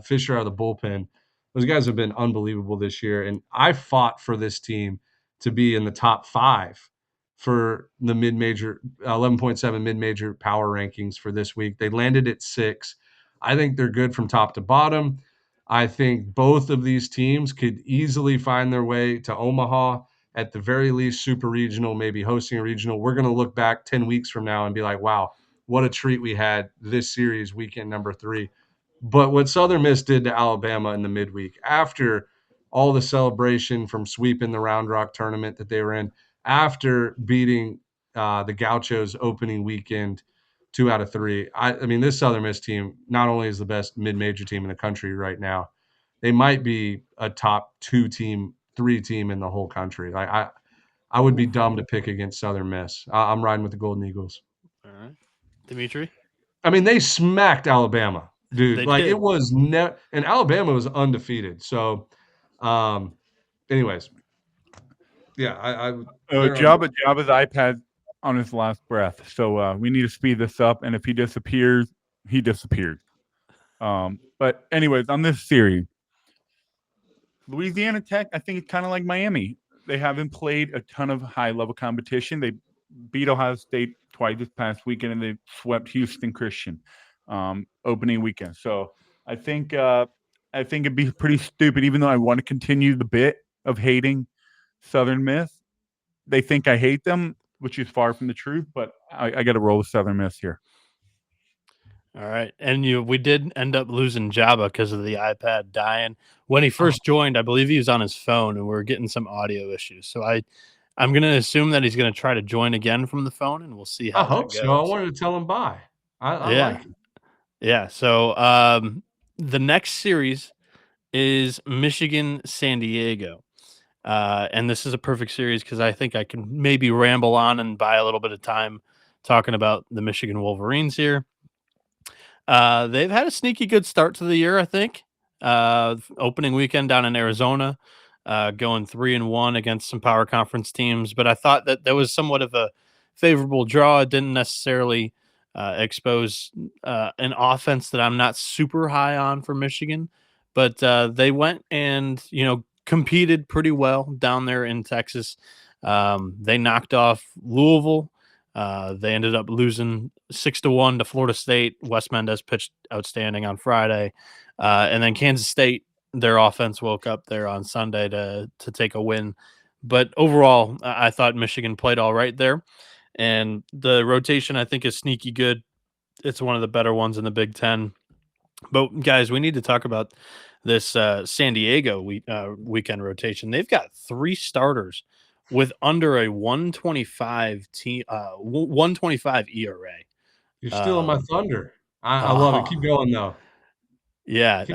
Fisher out of the bullpen. Those guys have been unbelievable this year, and I fought for this team to be in the top 5 for the mid-major 11.7 mid-major power rankings for this week. They landed at 6. I think they're good from top to bottom. I think both of these teams could easily find their way to Omaha, at the very least, super regional, maybe hosting a regional. We're going to look back 10 weeks from now and be like, wow, what a treat we had this series, weekend number 3. But what Southern Miss did to Alabama in the midweek, after all the celebration from sweeping the Round Rock tournament that they were in, after beating the Gauchos opening weekend 2 out of 3. I mean, this Southern Miss team not only is the best mid-major team in the country right now, they might be a top 2 team, 3 team in the whole country. I would be dumb to pick against Southern Miss. I'm riding with the Golden Eagles. All right, Dimitri. I mean, they smacked Alabama, dude. They Like did. it was and Alabama was undefeated. So, um, anyways, yeah, they're Jabba's iPad on his last breath. So we need to speed this up. And if he disappears, he disappeared. But anyways, on this series, Louisiana Tech, I think it's kind of like Miami. They haven't played a ton of high level competition. They beat Ohio State twice this past weekend, and they swept Houston Christian opening weekend. So I think it'd be pretty stupid, even though I want to continue the bit of hating Southern Miss. They think I hate them, which is far from the truth, but I got to roll with Southern Miss here. All right, and we did end up losing Jabba because of the iPad dying. When he first joined, I believe he was on his phone, and we are getting some audio issues. So I'm going to assume that he's going to try to join again from the phone, and we'll see how I that hope goes. so. I wanted to tell him bye. I Yeah. like it. Yeah. So the next series is Michigan San Diego. And this is a perfect series because I think I can maybe ramble on and buy a little bit of time talking about the Michigan Wolverines here. They've had a sneaky good start to the year, I think. Opening weekend down in Arizona. going 3-1 against some power conference teams. But I thought that there was somewhat of a favorable draw. It didn't necessarily expose an offense that I'm not super high on for Michigan, but they went and competed pretty well down there in Texas. They knocked off Louisville. They ended up losing 6-1 to Florida State. Wes Mendez pitched outstanding on Friday, and then Kansas State, their offense woke up there on Sunday to take a win. But overall, I thought Michigan played all right there. And the rotation, I think, is sneaky good. It's one of the better ones in the Big Ten. But, guys, we need to talk about this San Diego weekend rotation. They've got 3 starters with under a 125 ERA. You're stealing my thunder. I love it. Keep going, though. Yeah.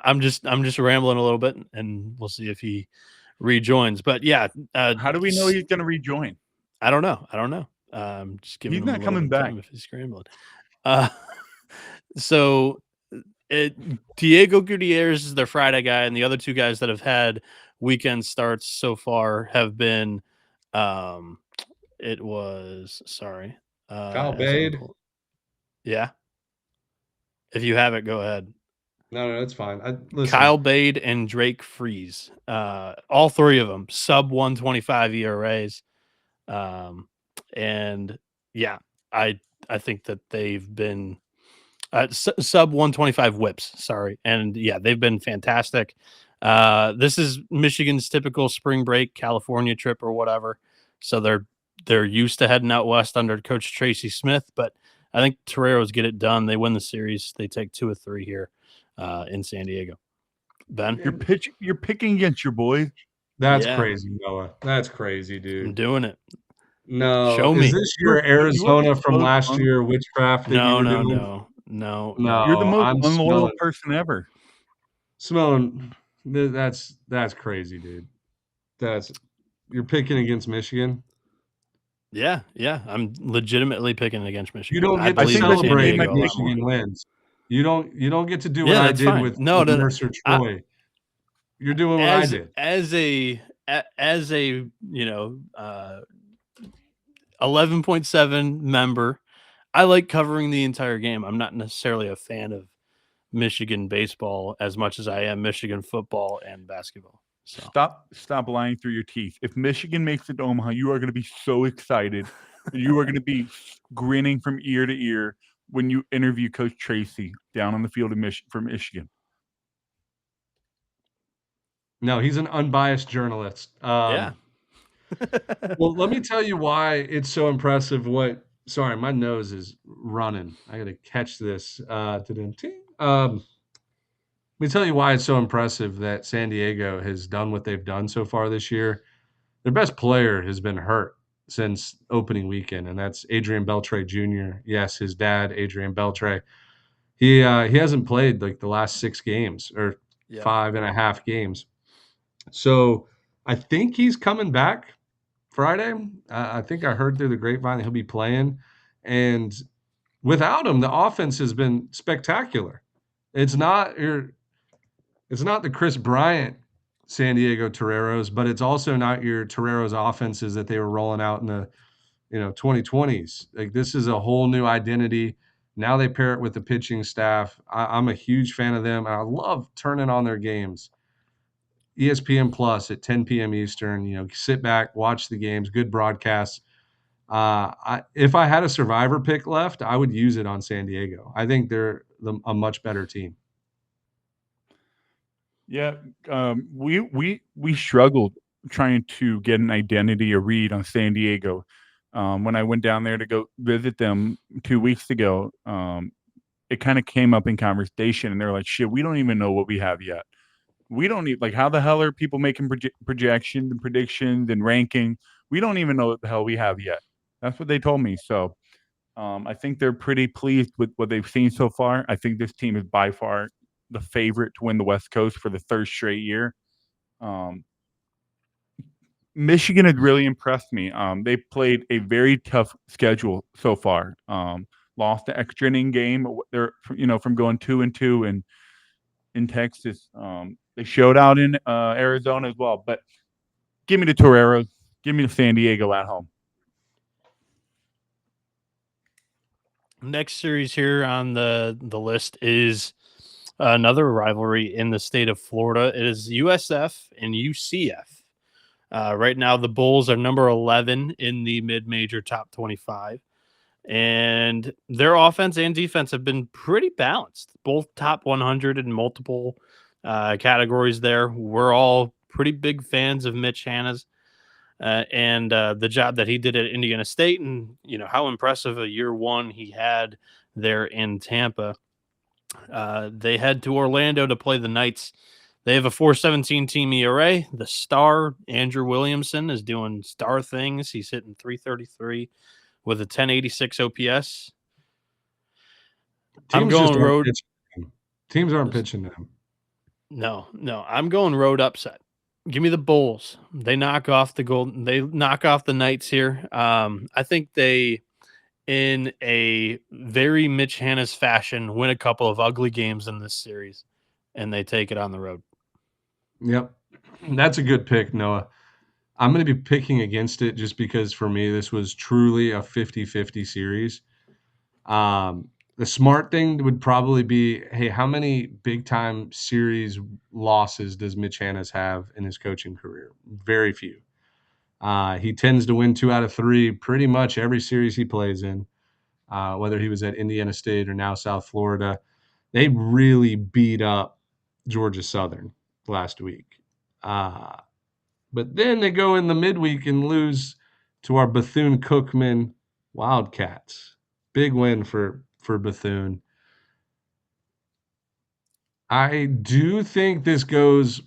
I'm just rambling a little bit, and we'll see if he rejoins. But, yeah. How do we know he's going to rejoin? I don't know. Just giving he's him not coming back if he's scrambling. So Diego Gutierrez is their Friday guy, and the other 2 guys that have had weekend starts so far have been Kyle Bade. Yeah. If you have it, go ahead. No, that's fine. Kyle Bade and Drake Freeze. All 3 of them sub 125 ERAs. And yeah, I think that they've been sub 125 whips. Sorry. And yeah, they've been fantastic. This is Michigan's typical spring break California trip or whatever. So they're used to heading out west under Coach Tracy Smith, but I think Toreros get it done. They win the series. They take 2 of 3 here in San Diego. Ben, you're picking against your boys. That's crazy, Noah. That's crazy, dude. I'm doing it. No, show me. Is this your Arizona from last year witchcraft that you were doing? No. You're the most unloyal person ever. Smelling. That's crazy, dude. You're picking against Michigan. Yeah. I'm legitimately picking against Michigan. You don't get to celebrate if Michigan wins. You don't get to do what I did with Mercer Troy. You're doing what I did. As a 11.7 member, I like covering the entire game. I'm not necessarily a fan of Michigan baseball as much as I am Michigan football and basketball. So. Stop lying through your teeth. If Michigan makes it to Omaha, you are going to be so excited. You are going to be grinning from ear to ear when you interview Coach Tracy down on the field for Michigan. No, he's an unbiased journalist. Yeah. Well, let me tell you why it's so impressive. Sorry, my nose is running. I got to catch this. Let me tell you why it's so impressive that San Diego has done what they've done so far this year. Their best player has been hurt since opening weekend, and that's Adrian Beltre Jr. Yes, his dad, Adrian Beltre. He hasn't played like the last 6 games or 5.5 games. So I think he's coming back Friday. I think I heard through the grapevine that he'll be playing. And without him, the offense has been spectacular. It's not the Chris Bryant San Diego Toreros, but it's also not your Toreros offenses that they were rolling out in the 2020s. Like, this is a whole new identity. Now they pair it with the pitching staff. I'm a huge fan of them, and I love turning on their games. ESPN Plus at 10 p.m. Eastern. Sit back, watch the games, good broadcasts. If I had a survivor pick left, I would use it on San Diego. I think they're a much better team. Yeah, we struggled trying to get an identity or read on San Diego. When I went down there to go visit them 2 weeks ago, it kind of came up in conversation, and they're like, "Shit, we don't even know what we have yet. We don't need, like, how the hell are people making projections and predictions and ranking? We don't even know what the hell we have yet." That's what they told me. So I think they're pretty pleased with what they've seen so far. I think this team is by far the favorite to win the West Coast for the 3rd straight year. Michigan had really impressed me. They played a very tough schedule so far. Lost the extra inning game. They're from going 2-2 in Texas. They showed out in Arizona as well. But give me the Toreros. Give me the San Diego at home. Next series here on the list is another rivalry in the state of Florida. It is USF and UCF. Right now, the Bulls are number 11 in the mid-major top 25. And their offense and defense have been pretty balanced. Both top 100 in multiple categories there. We're all pretty big fans of Mitch Hanna's and the job that he did at Indiana State, and how impressive a year one he had there in Tampa. They head to Orlando to play the Knights. They have a 4.17 team ERA. The star, Andrew Williamson, is doing star things. He's hitting .333 with a 1086 OPS. I'm going road. Teams aren't pitching to him. No, I'm going road upset. Give me the Bulls. They knock off the Knights here. I think they, in a very Mitch Hanna's fashion, win a couple of ugly games in this series, and they take it on the road. Yep. That's a good pick, Noah. I'm going to be picking against it just because for me, this was truly a 50-50 series. The smart thing would probably be, hey, how many big-time series losses does Mitch Hanna's have in his coaching career? Very few. He tends to win 2 out of 3 pretty much every series he plays in, whether he was at Indiana State or now South Florida. They really beat up Georgia Southern last week. But then they go in the midweek and lose to our Bethune-Cookman Wildcats. Big win for Bethune. I do think this goes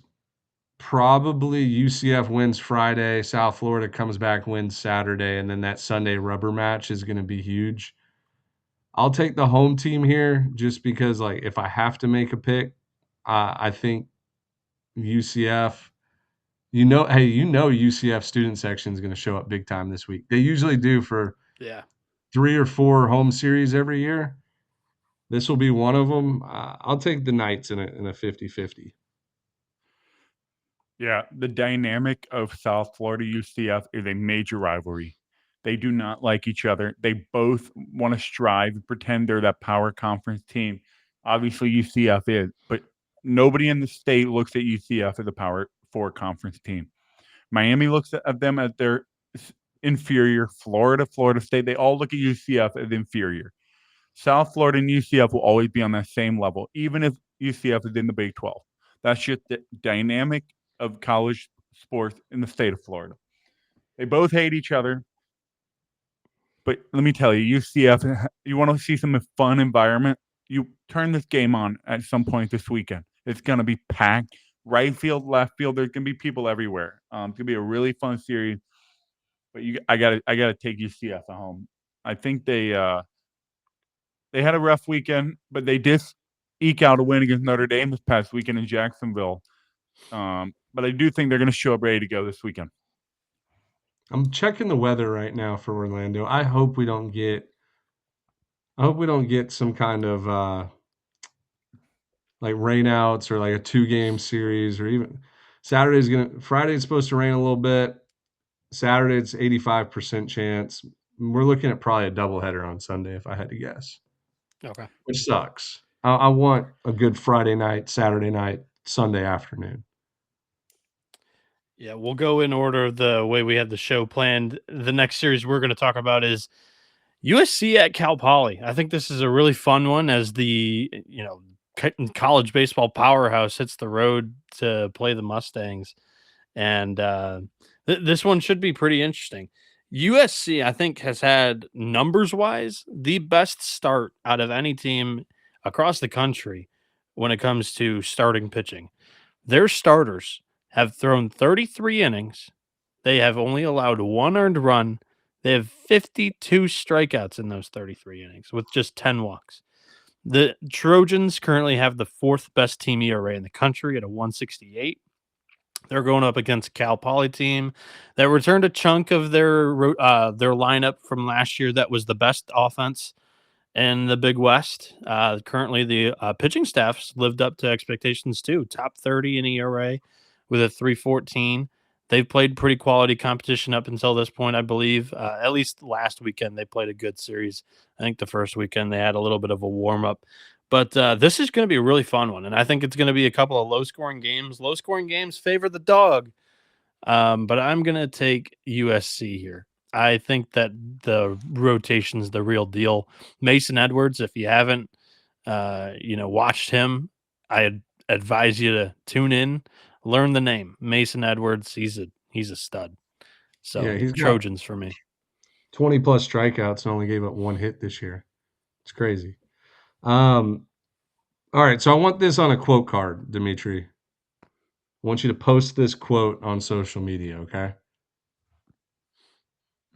probably UCF wins Friday, South Florida comes back, wins Saturday, and then that Sunday rubber match is going to be huge. I'll take the home team here just because, if I have to make a pick, I think UCF, UCF student section is going to show up big time this week. They usually do for 3 or 4 home series every year. This will be one of them. I'll take the Knights in a 50-50. Yeah, the dynamic of South Florida UCF is a major rivalry. They do not like each other. They both want to strive and pretend they're that power conference team. Obviously, UCF is, but nobody in the state looks at UCF as a Power 4 conference team. Miami looks at them as their inferior. Florida State, they all look at UCF as inferior. South Florida and UCF will always be on that same level, even if UCF is in the Big 12. That's just the dynamic of college sports in the state of Florida. They both hate each other. But let me tell you, UCF, you want to see some fun environment, you turn this game on at some point this weekend. It's going to be packed. Right field, left field, there's going to be people everywhere. It's going to be a really fun series. But I gotta take UCF at home. I think they had a rough weekend, but they did eke out a win against Notre Dame this past weekend in Jacksonville. But I do think they're going to show up ready to go this weekend. I'm checking the weather right now for Orlando. I hope we don't get some kind of rainouts or a 2-game series, or even Friday's supposed to rain a little bit. Saturday it's 85% chance. We're looking at probably a doubleheader on Sunday if I had to guess. Okay. Which sucks. I want a good Friday night, Saturday night, Sunday afternoon. Yeah, we'll go in order the way we had the show planned. The next series we're going to talk about is USC at Cal Poly. I think this is a really fun one as the college baseball powerhouse hits the road to play the Mustangs. And this one should be pretty interesting. USC, I think, has had numbers-wise the best start out of any team across the country when it comes to starting pitching. Their starters have thrown 33 innings. They have only allowed 1 earned run. They have 52 strikeouts in those 33 innings with just 10 walks. The Trojans currently have the 4th best team ERA in the country at a 168. They're going up against a Cal Poly team that returned a chunk of their lineup from last year that was the best offense And the Big West, currently the pitching staff's lived up to expectations too. Top 30 in ERA with a 3.14. They've played pretty quality competition up until this point, I believe. At least last weekend, they played a good series. I think the first weekend they had a little bit of a warm up. But this is going to be a really fun one. And I think it's going to be a couple of low scoring games. Low scoring games favor the dog. But I'm going to take USC here. I think that the rotation's the real deal. Mason Edwards, if you haven't, watched him, I advise you to tune in, learn the name. Mason Edwards, he's a stud. So Yeah, he's got Trojans for me. 20 plus strikeouts and only gave up 1 hit this year. It's crazy. All right, so I want this on a quote card, Dimitri. I want you to post this quote on social media, okay?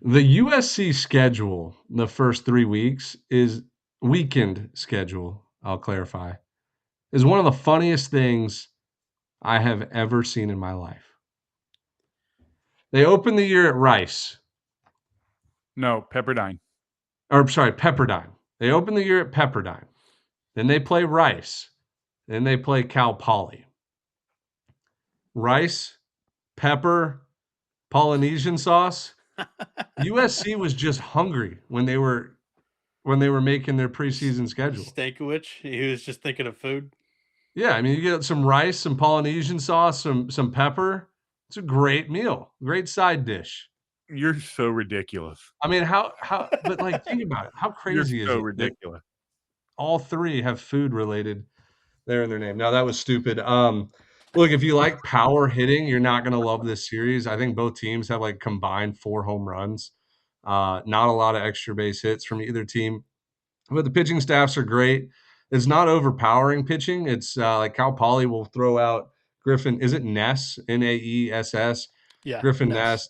The USC schedule, the first 3 weeks, is weekend schedule, I'll clarify, is one of the funniest things I have ever seen in my life. They open the year at Rice. No, Pepperdine. Or, sorry, Pepperdine. They open the year at Pepperdine. Then they play Rice. Then they play Cal Poly. Rice, pepper, Polynesian sauce. USC was just hungry when they were making their preseason schedule. Stankiewicz, he was just thinking of food. Yeah, I mean, you get some rice, some Polynesian sauce, some pepper. It's a great meal, great side dish. You're so ridiculous. I mean, how but like think about it. How crazy You're is so it that ridiculous. all three have food related there in their name? Now that was stupid. Look, if you like power hitting, you're not gonna love this series. I think both teams have like combined 4 home runs. Not a lot of extra base hits from either team, but the pitching staffs are great. It's not overpowering pitching. It's like Cal Poly will throw out Griffin. Is it Ness? Naess? Yeah, Griffin Ness. Ness.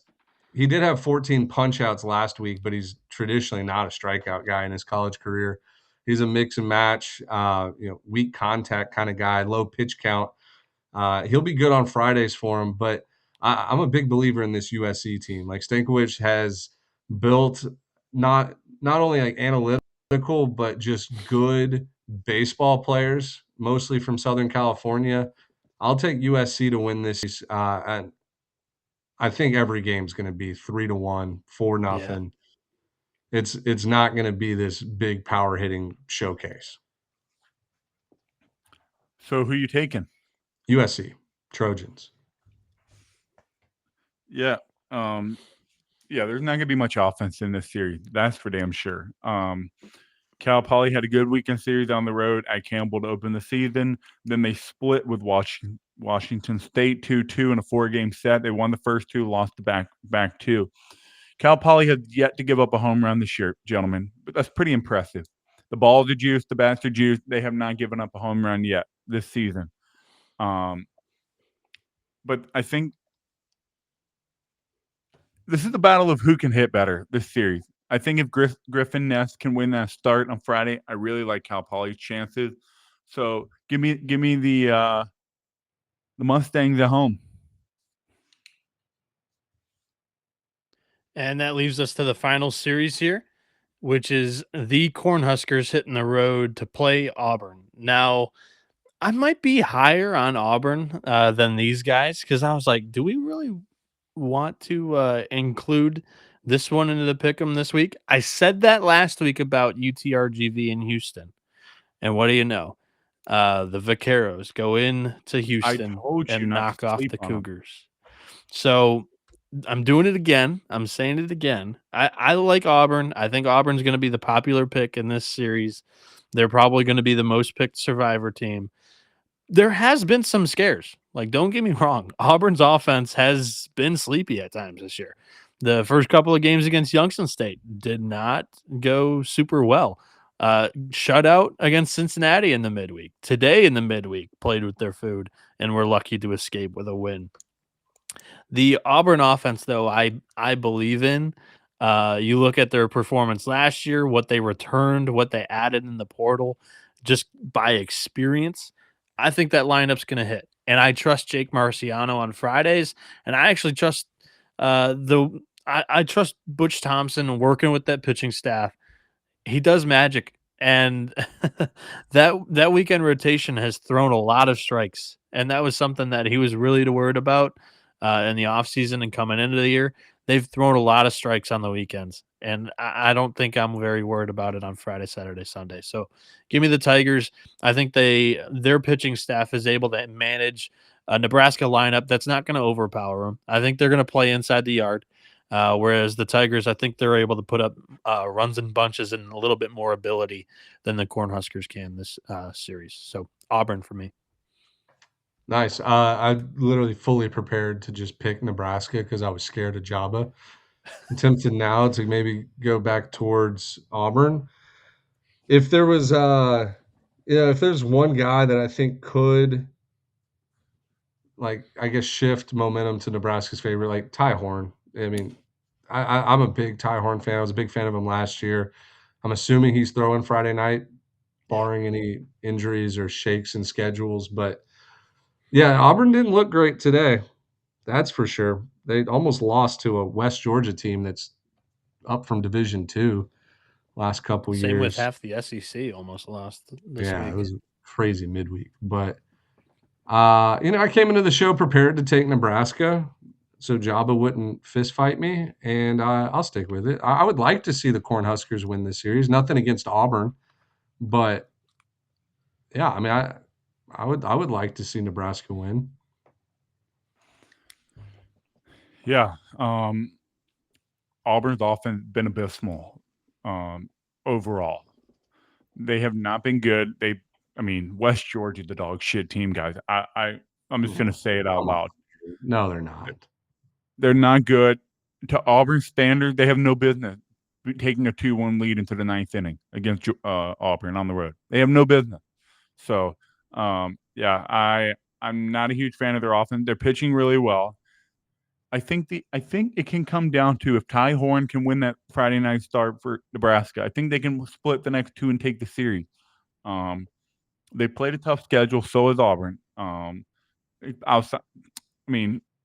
He did have 14 punch outs last week, but he's traditionally not a strikeout guy in his college career. He's a mix and match, weak contact kind of guy, low pitch count. He'll be good on Fridays for him, but I'm a big believer in this USC team. Like Stankiewicz has built not only like analytical, but just good baseball players, mostly from Southern California. I'll take USC to win this. And I think every game's going to be 3-1, 4-0. Yeah. It's not going to be this big power hitting showcase. So who you taking? USC Trojans. Yeah. There's not going to be much offense in this series. That's for damn sure. Cal Poly had a good weekend series on the road at Campbell to open the season. Then they split with Washington State 2-2 in a 4-game set. They won the first 2, lost the back 2. Cal Poly has yet to give up a home run this year, gentlemen. But that's pretty impressive. The balls are juiced, the bats are juiced. They have not given up a home run yet this season. But I think this is the battle of who can hit better this series. I think if Griffin Ness can win that start on Friday, I really like Cal Poly's chances. So give me the Mustangs at home. And that leaves us to the final series here, which is the Cornhuskers hitting the road to play Auburn. Now, I might be higher on Auburn than these guys because I was like, do we really want to include this one into the pick'em this week? I said that last week about UTRGV in Houston. And what do you know? The Vaqueros go in to Houston and knock off the Cougars. So I'm doing it again. I'm saying it again. I like Auburn. I think Auburn's going to be the popular pick in this series. They're probably going to be the most picked survivor team. There has been some scares. Like, don't get me wrong. Auburn's offense has been sleepy at times this year. The first couple of games against Youngstown State did not go super well. Shutout against Cincinnati in the midweek. Today in the midweek, played with their food and were lucky to escape with a win. The Auburn offense, though, I believe in. You look at their performance last year, what they returned, what they added in the portal, just by experience. I think that lineup's going to hit. And I trust Jake Marciano on Fridays. And I actually trust I trust Butch Thompson working with that pitching staff. He does magic And that weekend rotation has thrown a lot of strikes, and that was something that he was really worried about in the offseason and coming into the year. They've thrown a lot of strikes on the weekends, and I don't think I'm very worried about it on Friday, Saturday, Sunday. So give me the Tigers. I think their pitching staff is able to manage a Nebraska lineup that's not going to overpower them. I think they're going to play inside the yard. Whereas the Tigers, I think they're able to put up runs and bunches and a little bit more ability than the Cornhuskers can this series. So Auburn for me. Nice. I literally fully prepared to just pick Nebraska because I was scared of Joba. I'm tempted now to maybe go back towards Auburn. If there was, if there's one guy that I think could, like, I guess, shift momentum to Nebraska's favor, like Ty Horn. I mean, I'm a big Ty Horn fan. I was a big fan of him last year. I'm assuming he's throwing Friday night, barring any injuries or shakes in schedules. But yeah, Auburn didn't look great today. That's for sure. They almost lost to a West Georgia team that's up from Division II last couple Same with years. half the SEC almost lost this Yeah, week. it was crazy midweek. But I came into the show prepared to take Nebraska, so Jabba wouldn't fist fight me, and I'll stick with it. I would like to see the Cornhuskers win this series. Nothing against Auburn, but yeah, I mean, I would like to see Nebraska win. Yeah. Auburn's offense been abysmal overall. They have not been good. West Georgia, the dog shit team, guys. I'm just gonna say it out loud. No, they're not. They're not good. To Auburn's standard, they have no business taking a 2-1 lead into the ninth inning against Auburn on the road. They have no business. So, I'm not a huge fan of their offense. They're pitching really well. I think it can come down to if Ty Horn can win that Friday night start for Nebraska. I think they can split the next two and take the series. They played a tough schedule, so has Auburn.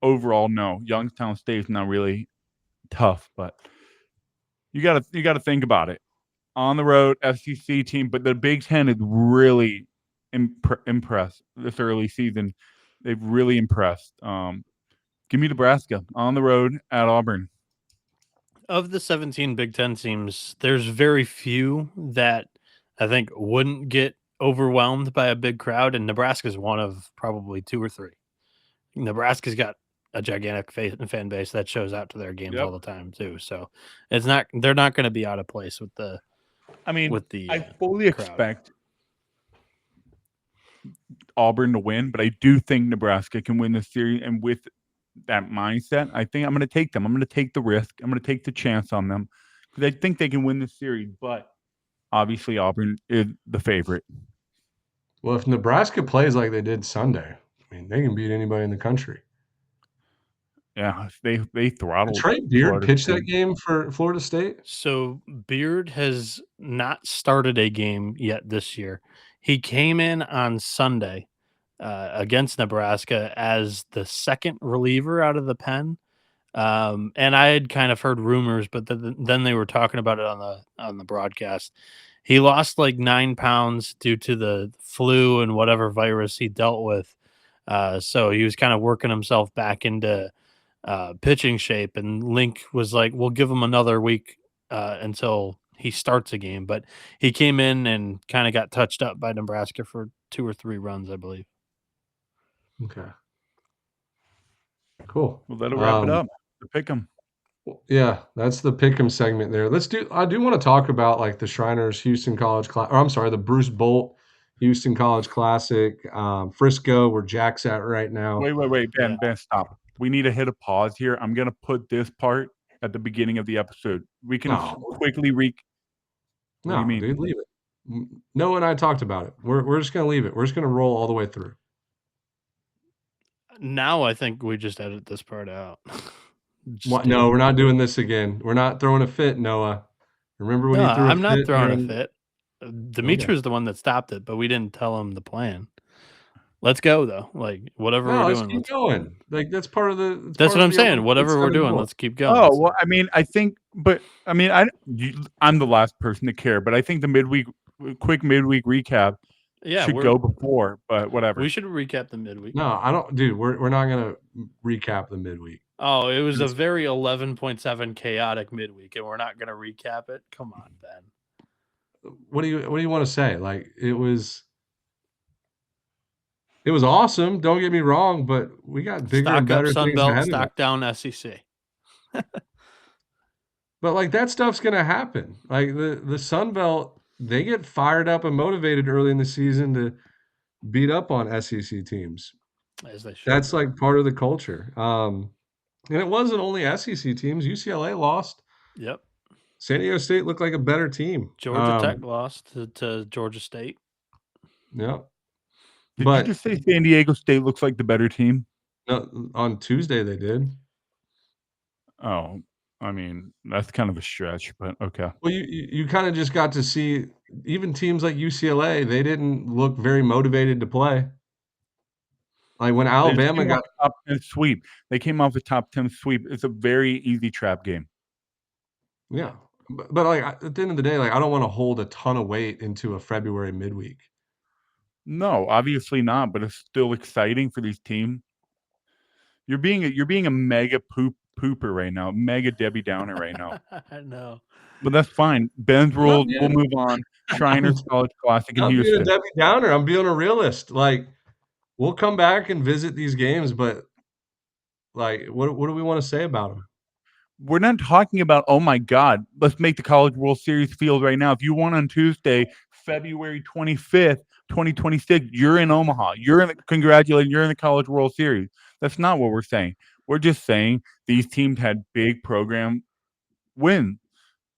Overall, no. Youngstown State's not really tough, but you gotta think about it. On the road, SEC team, but the Big Ten is really impressed this early season. They've really impressed. Give me Nebraska on the road at Auburn. Of the 17 Big Ten teams, there's very few that I think wouldn't get overwhelmed by a big crowd, and Nebraska's one of probably two or three. Nebraska's got a gigantic fan base that shows out to their games all the time too. So they're not going to be out of place with the. I fully expect Auburn to win, but I do think Nebraska can win this series, and with that mindset, I think I'm going to take them. I'm going to take the risk. I'm going to take the chance on them because I think they can win this series. But obviously, Auburn is the favorite. Well, if Nebraska plays like they did Sunday, I mean, they can beat anybody in the country. Yeah, they throttled. Trey Beard pitched that game for Florida State. So Beard has not started a game yet this year. He came in on Sunday against Nebraska as the second reliever out of the pen. And I had kind of heard rumors, but then they were talking about it on the broadcast. He lost like 9 pounds due to the flu and whatever virus he dealt with. So he was kind of working himself back into pitching shape. And Link was like, we'll give him another week until he starts a game. But he came in and kind of got touched up by Nebraska for 2 or 3 runs, I believe. Okay. Cool. Well, that'll wrap it up. Pick 'em. Yeah, that's the pick 'em segment there. I do want to talk about like the Shriners Houston College the Bruce Bolt Houston College Classic, Frisco, where Jack's at right now. Wait, Ben, stop. We need to hit a pause here. I'm gonna put this part at the beginning of the episode. We can quickly What do you mean? Dude, leave it. Noah and I talked about it. We're just gonna leave it. We're just gonna roll all the way through. Now I think we just edit this part out. No, we're not doing this again. We're not throwing a fit, Noah. Remember when you threw a fit? I'm not throwing a fit. Dimitri was the one that stopped it, but we didn't tell him the plan. Let's go though. Like whatever we're doing. Let's keep going. Like that's part of the. That's what I'm saying. Whatever we're doing, let's keep going. Oh well, I'm the last person to care, but I think the midweek quick midweek recap Yeah, should go before, but whatever. We should recap the midweek. No, I don't, dude. We're not gonna recap the midweek. Oh, it was a very 11.7 chaotic midweek, and we're not going to recap it. Come on, Ben. What do you want to say? Like it was awesome. Don't get me wrong, but we got bigger Stock and better up Sun things Belt, ahead of us. stock down SEC. But like that stuff's gonna happen. Like the Sun Belt, they get fired up and motivated early in the season to beat up on SEC teams. As they should. That's like part of the culture. And it wasn't only SEC teams. UCLA lost. Yep. San Diego State looked like a better team. Georgia Tech lost to Georgia State. Yeah. Did you just say San Diego State looks like the better team? No, on Tuesday they did. Oh, I mean, that's kind of a stretch, but okay. Well, you kind of just got to see even teams like UCLA, they didn't look very motivated to play. Like when Alabama got top 10 sweep, they came off a top 10 sweep. It's a very easy trap game. Yeah, but like at the end of the day, like I don't want to hold a ton of weight into a February midweek. No, obviously not, but it's still exciting for these teams. You're being a mega pooper right now, mega Debbie Downer right now. I know. But that's fine. Ben's rules. We'll move on. Shriners College Classic in Houston. I'm being a Debbie Downer. I'm being a realist. Like we'll come back and visit these games, but like what do we want to say about them? We're not talking about, oh my God, let's make the College World Series field right now. If you won on Tuesday, February 25th, 2026, you're in Omaha. You're in the College World Series. That's not what we're saying. We're just saying these teams had big program wins.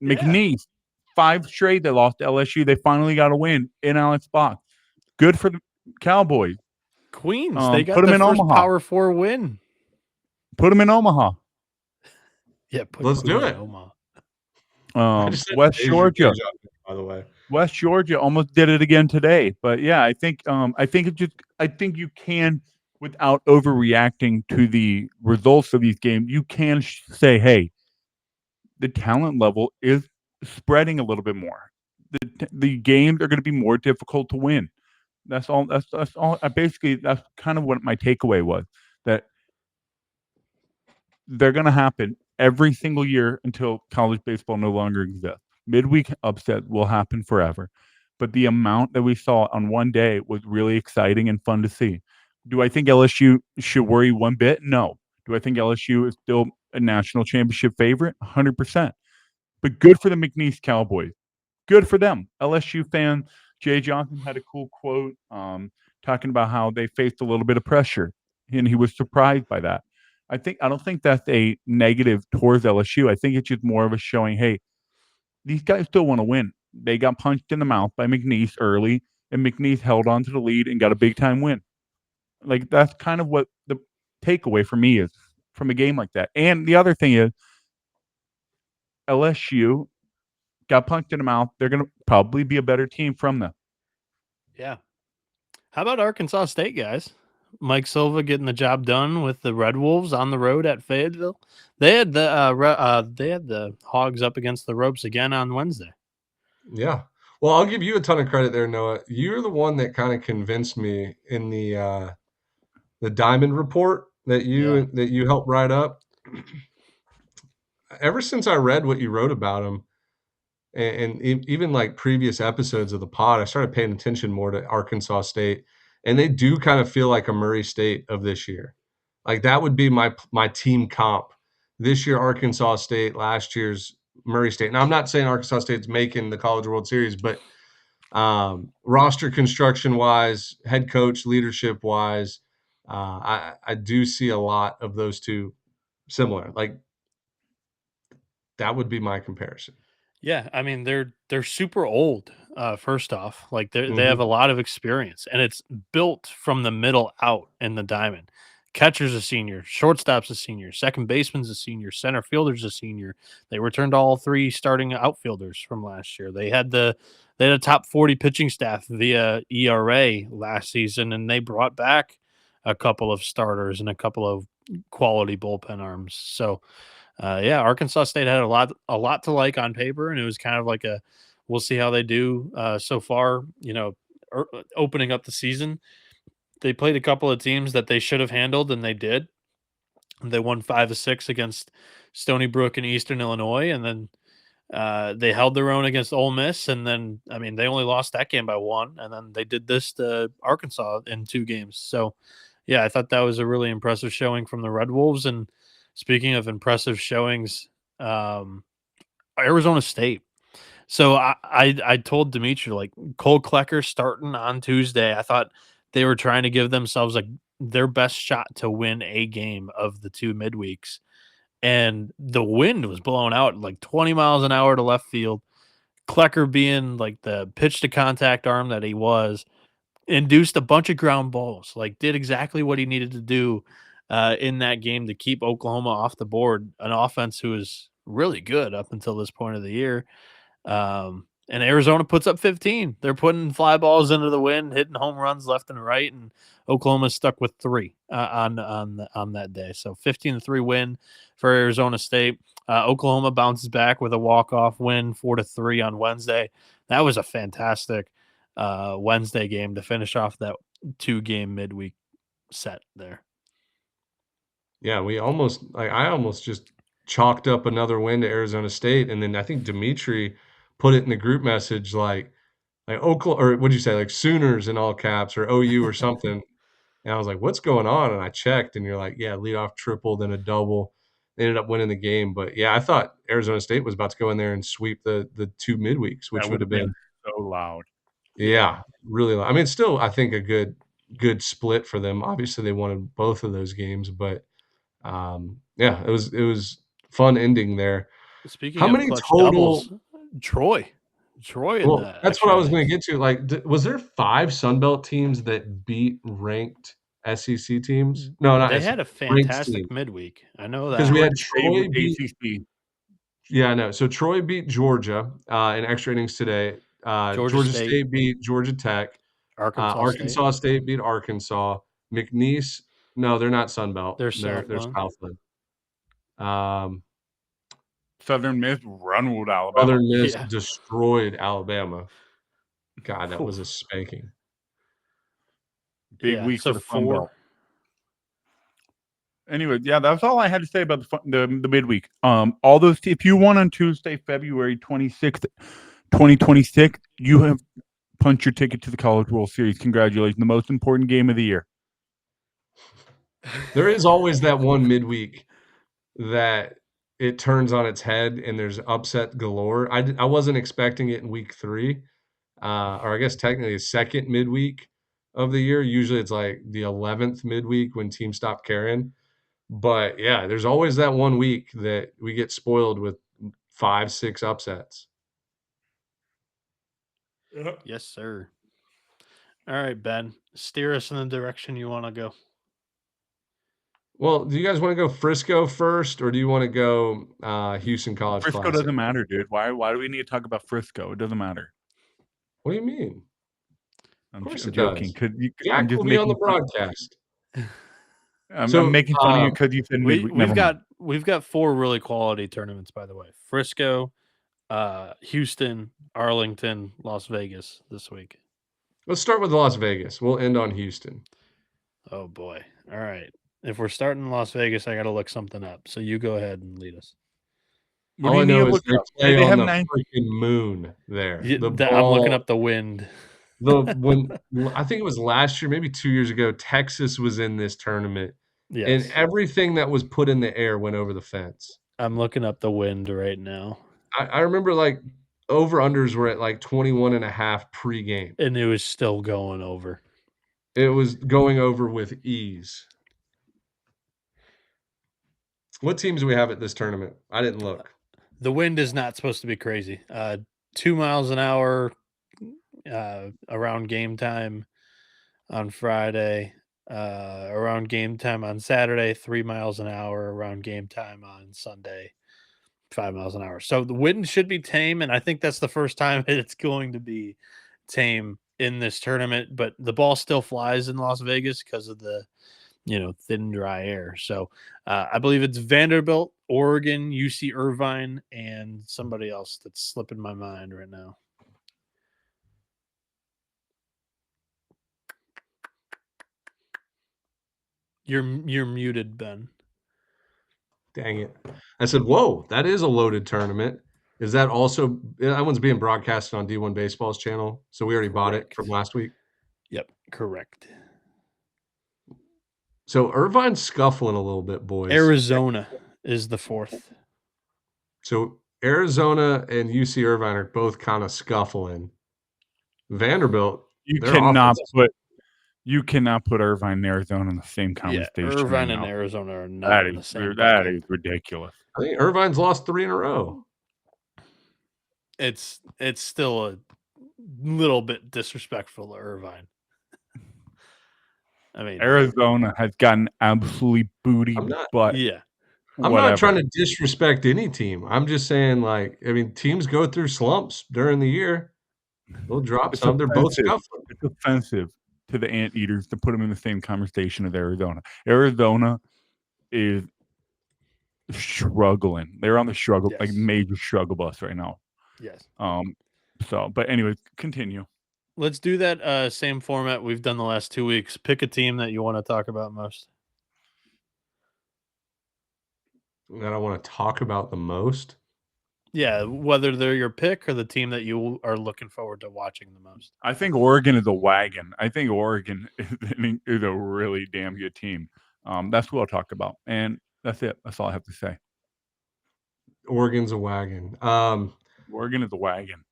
Yeah. McNeese, 5 straight, they lost to LSU. They finally got a win in Alex Box. Good for the Cowboys. Queens, they got the first Omaha. Power 4 win. Put them in Omaha. Yeah, let's do it. West Georgia, by the way. West Georgia almost did it again today, but yeah, I think you can, without overreacting to the results of these games, you can say, hey, the talent level is spreading a little bit more. The games are going to be more difficult to win. That's all. That's all. That's kind of what my takeaway was, that they're going to happen every single year until college baseball no longer exists. Midweek upset will happen forever. But the amount that we saw on one day was really exciting and fun to see. Do I think LSU should worry one bit? No. Do I think LSU is still a national championship favorite? 100%. But good for the McNeese Cowboys. Good for them. LSU fan Jay Johnson had a cool quote talking about how they faced a little bit of pressure, and he was surprised by that. I don't think that's a negative towards LSU. I think it's just more of a showing, hey, these guys still want to win. They got punched in the mouth by McNeese early, and McNeese held on to the lead and got a big-time win. Like, that's kind of what the takeaway for me is from a game like that. And the other thing is, LSU got punched in the mouth. They're going to probably be a better team from them. Yeah. How about Arkansas State, guys? Mike Silva getting the job done with the Red Wolves on the road at Fayetteville. They had the Hogs up against the ropes again on Wednesday. Yeah. Well, I'll give you a ton of credit there, Noah. You're the one that kind of convinced me in the Diamond Report that you helped write up. Ever since I read what you wrote about them, and even like previous episodes of the pod, I started paying attention more to Arkansas State, and they do kind of feel like a Murray State of this year. Like that would be my team comp this year. Arkansas State, last year's Murray State. Now I'm not saying Arkansas State's making the College World Series, but roster construction wise, head coach leadership wise, I do see a lot of those two similar. Like that would be my comparison. Yeah, I mean they're super old. First off, like they have a lot of experience, and it's built from the middle out in the diamond. Catcher's a senior, shortstop's a senior, second baseman's a senior, center fielder's a senior. They returned all 3 starting outfielders from last year. They had a top 40 pitching staff via ERA last season, and they brought back a couple of starters and a couple of quality bullpen arms. So. Arkansas State had a lot to like on paper, and it was kind of like we'll see how they do so far. Opening up the season, they played a couple of teams that they should have handled, and they did. They won 5-6 against Stony Brook and Eastern Illinois, and then they held their own against Ole Miss, and then they only lost that game by 1, and then they did this to Arkansas in 2 games. So, yeah, I thought that was a really impressive showing from the Red Wolves. And speaking of impressive showings, Arizona State. So I told Dimitri, like, Cole Klecker starting on Tuesday. I thought they were trying to give themselves like their best shot to win a game of the 2 midweeks. And the wind was blowing out like 20 miles an hour to left field. Klecker, being like the pitch to contact arm that he was, induced a bunch of ground balls, like did exactly what he needed to do in that game to keep Oklahoma off the board, an offense who is really good up until this point of the year. And Arizona puts up 15. They're putting fly balls into the wind, hitting home runs left and right, and Oklahoma's stuck with 3 on that day. So 15-3 win for Arizona State. Oklahoma bounces back with a walk-off win, 4-3 on Wednesday. That was a fantastic Wednesday game to finish off that 2-game midweek set there. Yeah, I almost just chalked up another win to Arizona State, and then I think Dimitri put it in the group message like Oklahoma, or what'd you say, like Sooners in all caps or OU or something. And I was like, what's going on? And I checked, and you're like, yeah, leadoff triple, then a double. They ended up winning the game. But yeah, I thought Arizona State was about to go in there and sweep the 2 midweeks, which That would have been so loud. Yeah, really. I mean, still, I think a good split for them. Obviously, they wanted both of those games, but yeah, it was fun ending there. Speaking How of many clutch total? doubles, Troy in Well, the that's what I extra was going innings. to get to. Like, was there 5 Sun Belt teams that beat ranked SEC teams? No, not They SEC, had a ranked fantastic teams. midweek. I know Because that. we had Georgia State Troy with beat. ACC. Yeah, I know. So Troy beat Georgia in extra innings today. Georgia Georgia State, State beat Georgia Tech. Arkansas State. Arkansas State beat Arkansas. McNeese, no, they're not Sun Belt. They're They're Southland. Southland. Southern Miss run with Alabama. Southern Miss Yeah. destroyed Alabama. God, that was a spanking. Big week so for the Sun 4. Belt. Anyway, yeah, that's all I had to say about the midweek. All those, if you won on Tuesday, February 26th, 2026, you have punched your ticket to the College World Series. Congratulations, the most important game of the year. There is always that one midweek that it turns on its head and there's upset galore. I wasn't expecting it in week 3, or I guess technically second midweek of the year. Usually it's like the 11th midweek when teams stop caring. But yeah, there's always that one week that we get spoiled with 5, 6 upsets. Yes, sir. All right, Ben, steer us in the direction you want to go. Well, do you guys want to go Frisco first, or do you want to go Houston College Frisco Classic? doesn't matter, dude. Why do we need to talk about Frisco? It doesn't matter. What do you mean? I'm Of course it joking. does. Jack I'm just will be on the making fun. broadcast. I'm making fun of you because you said midweek. We've got 4 really quality tournaments, by the way. Frisco, Houston, Arlington, Las Vegas this week. Let's start with Las Vegas. We'll end on Houston. Oh boy. All right. If we're starting in Las Vegas, I got to look something up. So you go ahead and lead us. What All do I you need know to is look they up? play They on have the 9. freaking moon there. I'm looking up the wind. When I think it was last year, maybe 2 years ago, Texas was in this tournament, Yes. and everything that was put in the air went over the fence. I'm looking up the wind right now. I remember like over-unders were at like 21.5 pregame. And it was still going over. It was going over with ease. What teams do we have at this tournament? I didn't look. The wind is not supposed to be crazy. 2 miles an hour around game time on Friday, around game time on Saturday, 3 miles an hour around game time on Sunday, 5 miles an hour. So the wind should be tame, and I think that's the first time it's going to be tame in this tournament. But the ball still flies in Las Vegas because of the thin, dry air. So I believe it's Vanderbilt, Oregon, UC Irvine, and somebody else that's slipping my mind right now. You're muted, Ben. Dang it. I said, whoa, that is a loaded tournament. Is that also that one's being broadcasted on D1 Baseball's channel? So we already bought it from last week. Yep, correct. So Irvine's scuffling a little bit, boys. Arizona is the fourth. So Arizona and UC Irvine are both kind of scuffling. Vanderbilt, You their cannot offense- put Irvine and Arizona in the same conversation. Irvine right and now. Arizona are not That in the is same that bucket. is ridiculous. I think Irvine's lost 3 in a row. It's still a little bit disrespectful to Irvine. I mean, Arizona has gotten absolutely booty butt. yeah. I'm whatever. not trying to disrespect any team. I'm just saying, like, I mean, teams go through slumps during the year. They'll drop some. They're both scuffling. It's offensive to the Anteaters to put them in the same conversation as Arizona. Arizona is struggling. They're on the struggle, Yes. like major struggle bus right now. Yes. So, but anyway, continue. Let's do that same format we've done the last 2 weeks. Pick a team that you want to talk about most. That I want to talk about the most. Yeah, whether they're your pick or the team that you are looking forward to watching the most. I think Oregon is a wagon. I think Oregon is a really damn good team. That's what I'll talk about. And that's it. That's all I have to say. Oregon's a wagon. Oregon is a wagon.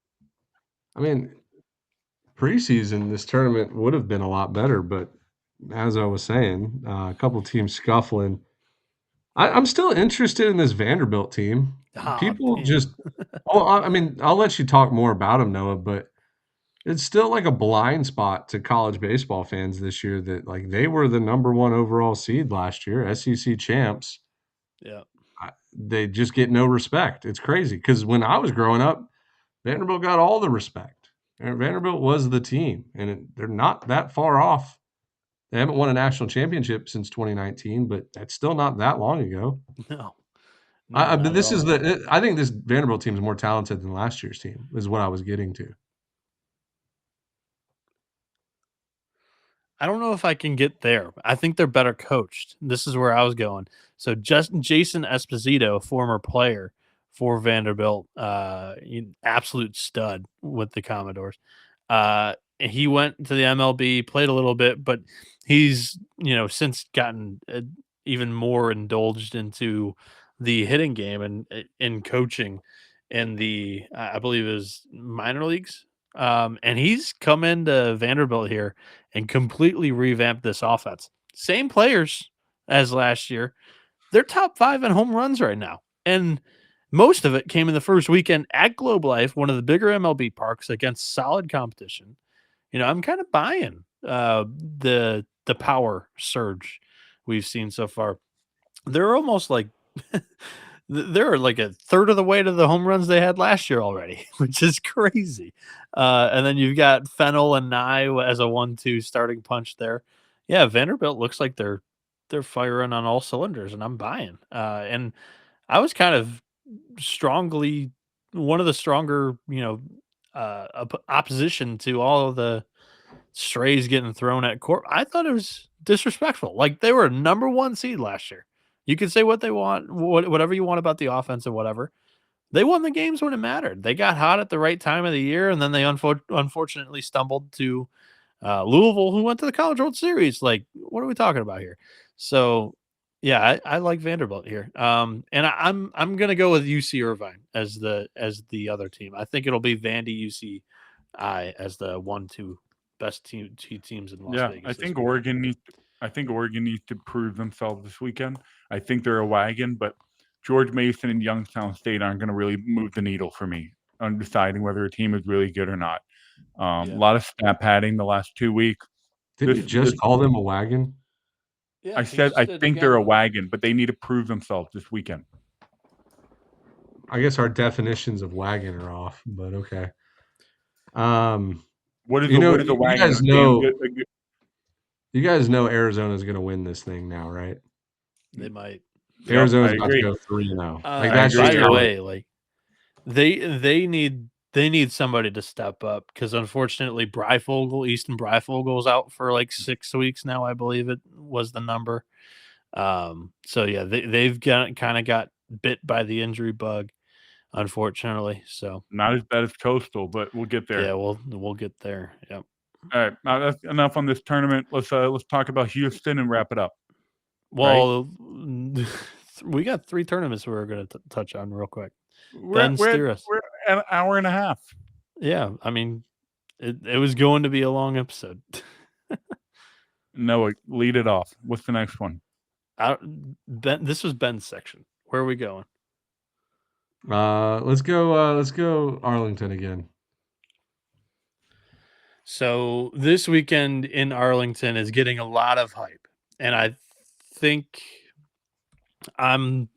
I mean, preseason, this tournament would have been a lot better, but as I was saying, a couple teams scuffling. I'm still interested in this Vanderbilt team. People damn. just I mean, I'll let you talk more about them, Noah, but it's still like a blind spot to college baseball fans this year that, like, they were the number 1 overall seed last year, SEC champs. Yeah. They just get no respect. It's crazy because when I was growing up, Vanderbilt got all the respect. And Vanderbilt was the team, and they're not that far off. They haven't won a national championship since 2019, but that's still not that long ago. No. But not this at is all. I think this Vanderbilt team is more talented than last year's team, is what I was getting to. I don't know if I can get there. I think they're better coached. This is where I was going. So Jason Esposito, former player for Vanderbilt, absolute stud with the Commodores. He went to the MLB, played a little bit, but he's since gotten even more indulged into the hitting game and in coaching in the I believe it was minor leagues. And he's come into Vanderbilt here and completely revamped this offense. Same players as last year. They're top 5 in home runs right now. And most of it came in the first weekend at Globe Life, one of the bigger MLB parks, against solid competition. I'm kind of buying the power surge we've seen so far. They're almost like they're like a third of the way to the home runs they had last year already, which is crazy. And then you've got Fennell and Nye as a 1-2 starting punch there. Yeah, Vanderbilt looks like they're firing on all cylinders, and I'm buying. And I was kind of strongly one of the stronger, opposition to all of the strays getting thrown at court. I thought it was disrespectful. Like, they were number 1 seed last year. You can say what they want, whatever you want about the offense and whatever. They won the games when it mattered. They got hot at the right time of the year, and then they unfortunately stumbled to Louisville, who went to the College World Series. Like, what are we talking about here? So, yeah, I like Vanderbilt here. And I'm gonna go with UC Irvine as the other team. I think it'll be Vandy UC as the 1-2 best teams in Las Vegas. I think Oregon needs to prove themselves this weekend. I think they're a wagon, but George Mason and Youngstown State aren't going to really move the needle for me on deciding whether a team is really good or not. A lot of stat padding the last 2 weeks. Didn't you just call them a wagon? Yeah, I said I think they're a wagon, but they need to prove themselves this weekend. I guess our definitions of wagon are off, but okay. What is a wagon? You guys know Arizona's going to win this thing now, right? They might. Arizona's about to go 3-0. By the way, like they need somebody to step up, because unfortunately Easton Breyfogle is out for like 6 weeks now, I believe it was the number. So yeah, they've kind of got bit by the injury bug, unfortunately. So Not as bad as Coastal, but we'll get there. yeah, we'll get there. Yep. All right, now that's enough on this tournament. Let's talk about Houston and wrap it up. Well, we got 3 tournaments we're going to touch on real quick. We're Steer us. an hour and a half. Yeah, I mean, it was going to be a long episode. No, lead it off. What's the next one? This was Ben's section. Where are we going? Let's go Arlington again. So this weekend in Arlington is getting a lot of hype, and I think I'm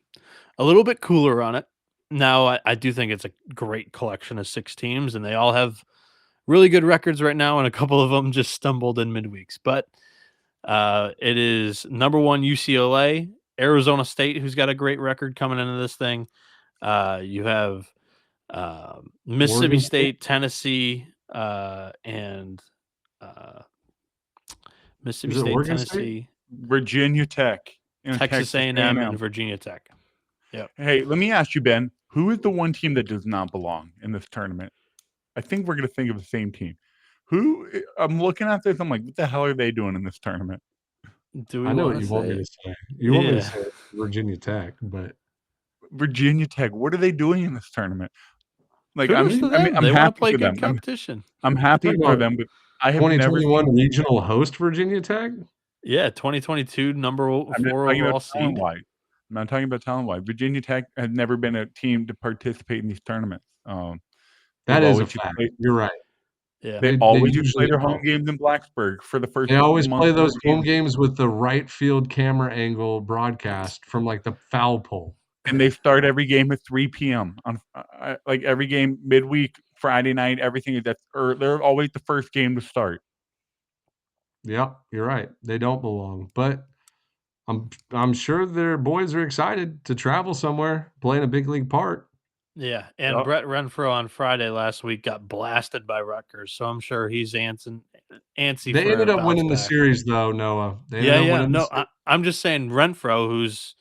a little bit cooler on it. Now, I do think it's a great collection of 6 teams, and they all have really good records right now, and a couple of them just stumbled in midweeks. But it is number 1 UCLA, Arizona State, who's got a great record coming into this thing. You have Mississippi Oregon State, Tennessee, and Mississippi Is it State, Oregon Tennessee, Virginia Tech, and Texas A&M, and Virginia Tech. Yep. Hey, let me ask you, Ben, who is the one team that does not belong in this tournament? I think we're going to think of the same team. Who I'm looking at this, I'm like, what the hell are they doing in this tournament? Do we I know want what to you want me say? to say. You want me to Yeah. say Virginia Tech, but Virginia Tech, what are they doing in this tournament? Like, Kudos to them. I'm They want to happy play for good them. competition. I'm happy Talking for about them, but I have never 2021 seen. regional host Virginia Tech. Yeah, 2022 number 4 I'm not talking overall about seed. talent-wise. I'm not talking about talent-wise. Virginia Tech has never been a team to participate in these tournaments. That they've is a always just fact. played- You're right. Yeah. They They always just play usually their home don't. games in Blacksburg for the first They always month play of the those home season. games with the right field camera angle broadcast from like the foul pole. And they start every game at 3 p.m. on like every game midweek, Friday night, everything. They're always the first game to start. Yep, you're right. They don't belong, but I'm sure their boys are excited to travel somewhere, playing a big league part. Yeah, and Yep. Brett Renfro on Friday last week got blasted by Rutgers, so I'm sure he's antsy They for ended a up bounce winning the back. series, though, Noah. They ended up winning the No, series. I'm just saying Renfro, who's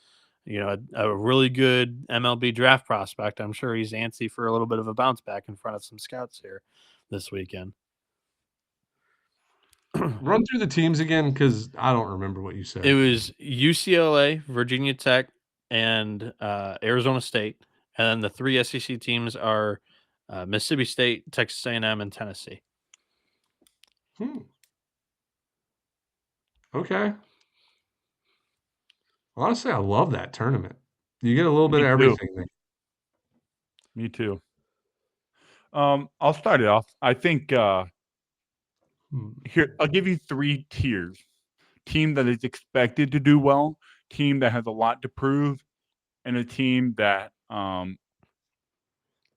a really good MLB draft prospect. I'm sure he's antsy for a little bit of a bounce back in front of some scouts here this weekend. Run through the teams again, because I don't remember what you said. It was UCLA, Virginia Tech, and Arizona State, and then the 3 SEC teams are Mississippi State, Texas A&M, and Tennessee. Okay. Honestly, I love that tournament. You get a little bit Me of too. everything there. Me too. I'll start it off. I think here I'll give you 3 tiers. Team that is expected to do well, team that has a lot to prove, and a team that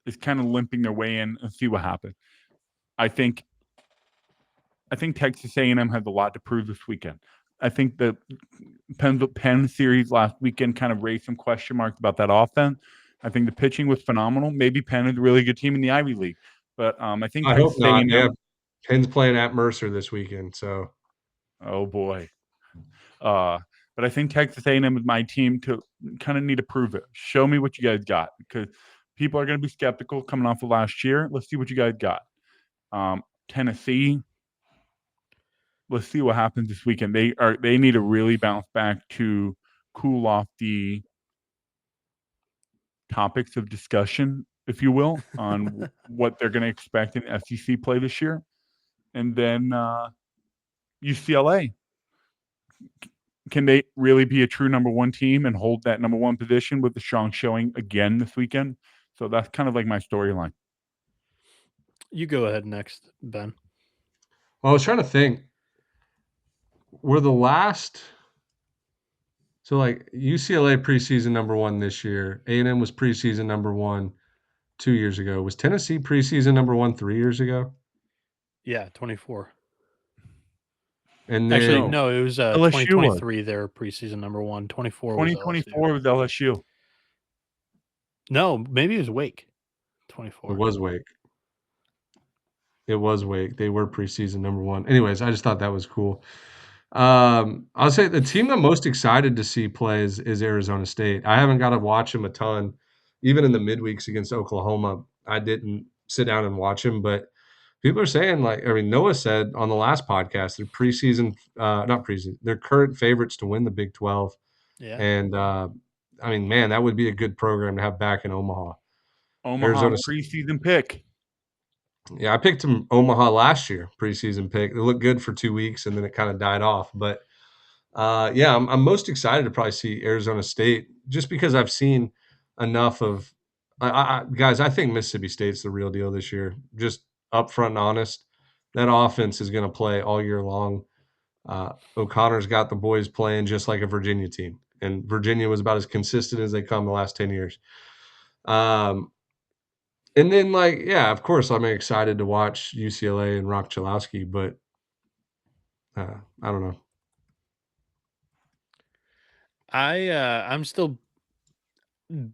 is kind of limping their way in and see what happens. I think Texas A&M has a lot to prove this weekend. I think the Penn series last weekend kind of raised some question marks about that offense. I think the pitching was phenomenal. Maybe Penn is a really good team in the Ivy League, but I think I hope Texas not. A&M. Yeah, Penn's playing at Mercer this weekend, so. Oh boy. But I think Texas A&M is my team to kind of need to prove it. Show me what you guys got, because people are going to be skeptical coming off of last year. Let's see what you guys got. Tennessee. Let's see what happens this weekend. They need to really bounce back to cool off the topics of discussion, if you will, on what they're going to expect in SEC play this year. And then UCLA. Can they really be a true number 1 team and hold that number 1 position with the strong showing again this weekend? So that's kind of like my storyline. You go ahead next, Ben. Well, I was trying to think. Were the last – so, like, UCLA preseason number 1 this year. A&M was preseason number 1 2 years ago. Was Tennessee preseason number 1 3 years ago? Yeah, 24. And Actually, then no, it was LSU 2023. Their preseason number 1. 24 was 2024 LSU. was LSU. No, maybe it was Wake. 24. it was Wake. It was Wake. They were preseason number 1. Anyways, I just thought that was cool. I'll say the team I'm most excited to see play is Arizona State. I haven't got to watch them a ton, even in the midweeks against Oklahoma. I didn't sit down and watch them, but people are saying Noah said on the last podcast, their preseason, not preseason, their current favorites to win the Big 12, Yeah. and man, that would be a good program to have back in Omaha. Omaha Arizona, preseason pick. yeah, I picked them Omaha last year, preseason pick. They looked good for 2 weeks, and then it kind of died off, but. Yeah, I'm most excited to probably see Arizona State just because I've seen enough of guys. I think Mississippi State's the real deal this year. Just upfront and honest, that offense is going to play all year long. O'Connor's got the boys playing just like a Virginia team, and Virginia was about as consistent as they come the last 10 years. And then of course, I'm excited to watch UCLA and Rock Chalowski, but I don't know. I'm still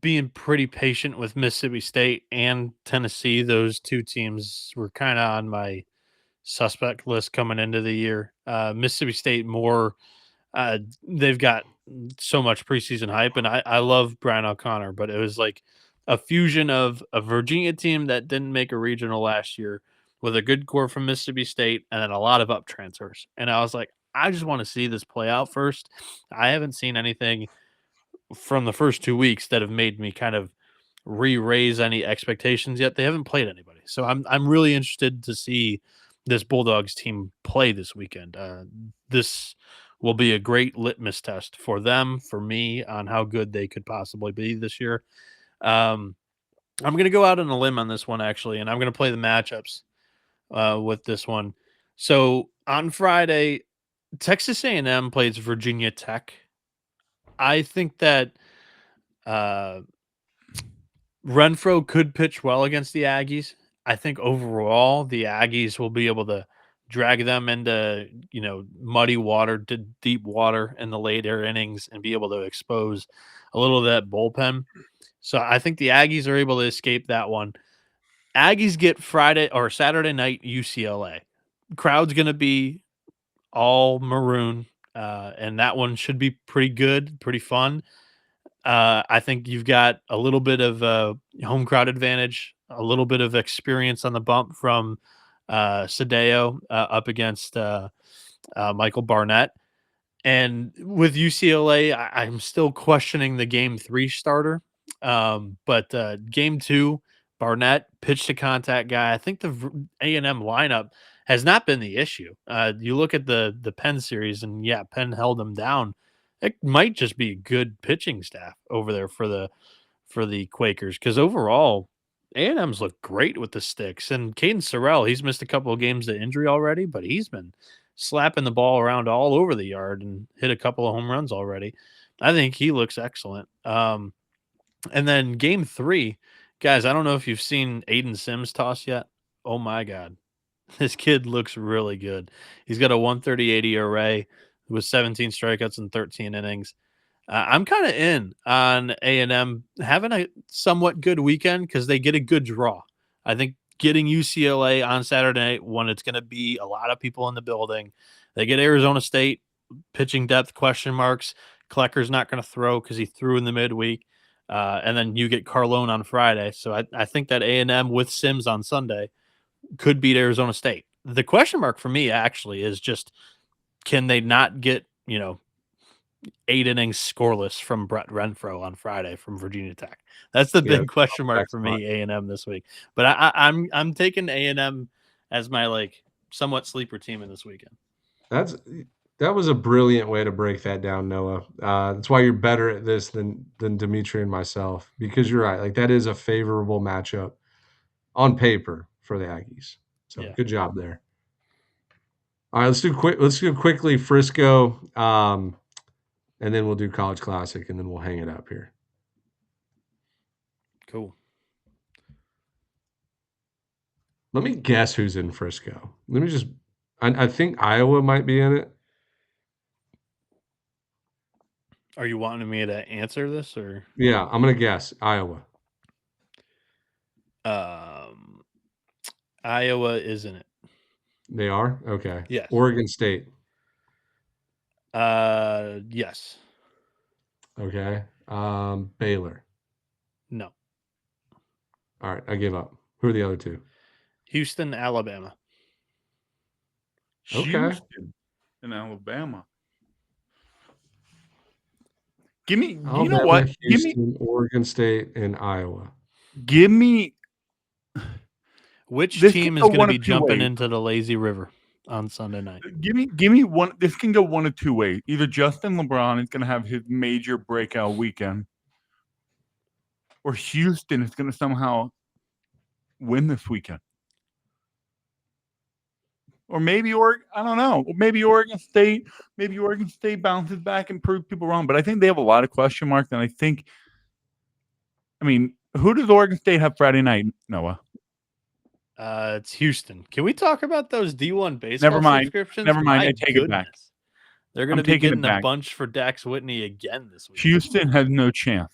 being pretty patient with Mississippi State and Tennessee. Those two teams were kind of on my suspect list coming into the year. Mississippi State more, they've got so much preseason hype, and I love Brian O'Connor, but it was like a fusion of a Virginia team that didn't make a regional last year with a good core from Mississippi State and then a lot of up transfers. And I was like, I just want to see this play out first. I haven't seen anything from the first 2 weeks that have made me kind of re-raise any expectations yet. They haven't played anybody. So I'm really interested to see this Bulldogs team play this weekend. This will be a great litmus test for them, for me, on how good they could possibly be this year. I'm going to go out on a limb on this one, actually, and I'm going to play the matchups with this one. So on Friday, Texas A&M plays Virginia Tech. I think that Renfro could pitch well against the Aggies. I think overall the Aggies will be able to drag them into, muddy water to deep water in the later innings and be able to expose a little of that bullpen. So I think the Aggies are able to escape that one. Aggies get Friday or Saturday night UCLA. Crowd's going to be all maroon, and that one should be pretty good, pretty fun. I think you've got a little bit of home crowd advantage, a little bit of experience on the bump from Sadeo up against Michael Barnett. And with UCLA, I'm still questioning the game 3 starter. But game 2, Barnett, pitch to contact guy. I think the A&M lineup has not been the issue. You look at the Penn series, and Penn held them down. It might just be a good pitching staff over there for the Quakers, because overall A&M's looked great with the sticks. And Caden Sorrell, he's missed a couple of games to injury already, but he's been slapping the ball around all over the yard and hit a couple of home runs already. I think he looks excellent. And then game 3, guys, I don't know if you've seen Aiden Sims toss yet. Oh my God. This kid looks really good. He's got a 138 ERA with 17 strikeouts and 13 innings. I'm kind of in on A&M having a somewhat good weekend because they get a good draw. I think getting UCLA on Saturday night when it's going to be a lot of people in the building. They get Arizona State, pitching depth question marks. Klecker's not going to throw because he threw in the midweek. And then you get Carlone on Friday. So I think that A&M with Sims on Sunday could beat Arizona State. The question mark for me actually is just, can they not get, 8 innings scoreless from Brett Renfro on Friday from Virginia Tech? That's the big question mark for me, A&M this week. But I'm taking A&M as my somewhat sleeper team in this weekend. That was a brilliant way to break that down, Noah. That's why you're better at this than Dimitri and myself, because you're right. That is a favorable matchup on paper for the Aggies. So Good job there. All right, let's do quickly Frisco, and then we'll do College Classic, and then we'll hang it up here. Cool. Let me guess who's in Frisco. I think Iowa might be in it. Are you wanting me to answer this or? Yeah, I'm gonna guess Iowa. Iowa is in it. They are? Okay. Yes. Oregon State. Yes. Okay. Baylor. No. All right, I give up. Who are the other two? Houston, Alabama. Okay. Houston and Alabama. Give me, you know Alabama, what? Houston, Oregon State, and Iowa. Give me. Which This team can is go going to one be of two jumping ways. into the lazy river on Sunday night? Give me one. This can go one of two ways. Either Justin LeBron is going to have his major breakout weekend, or Houston is going to somehow win this weekend. Or maybe I don't know. Maybe Oregon State bounces back and proves people wrong. But I think they have a lot of question marks, and I mean, who does Oregon State have Friday night, Noah? It's Houston. Can we talk about those D1 baseball subscriptions? Never mind. My I take it back. They're going to be getting a bunch for Dax Whitney again this week. Houston has no chance.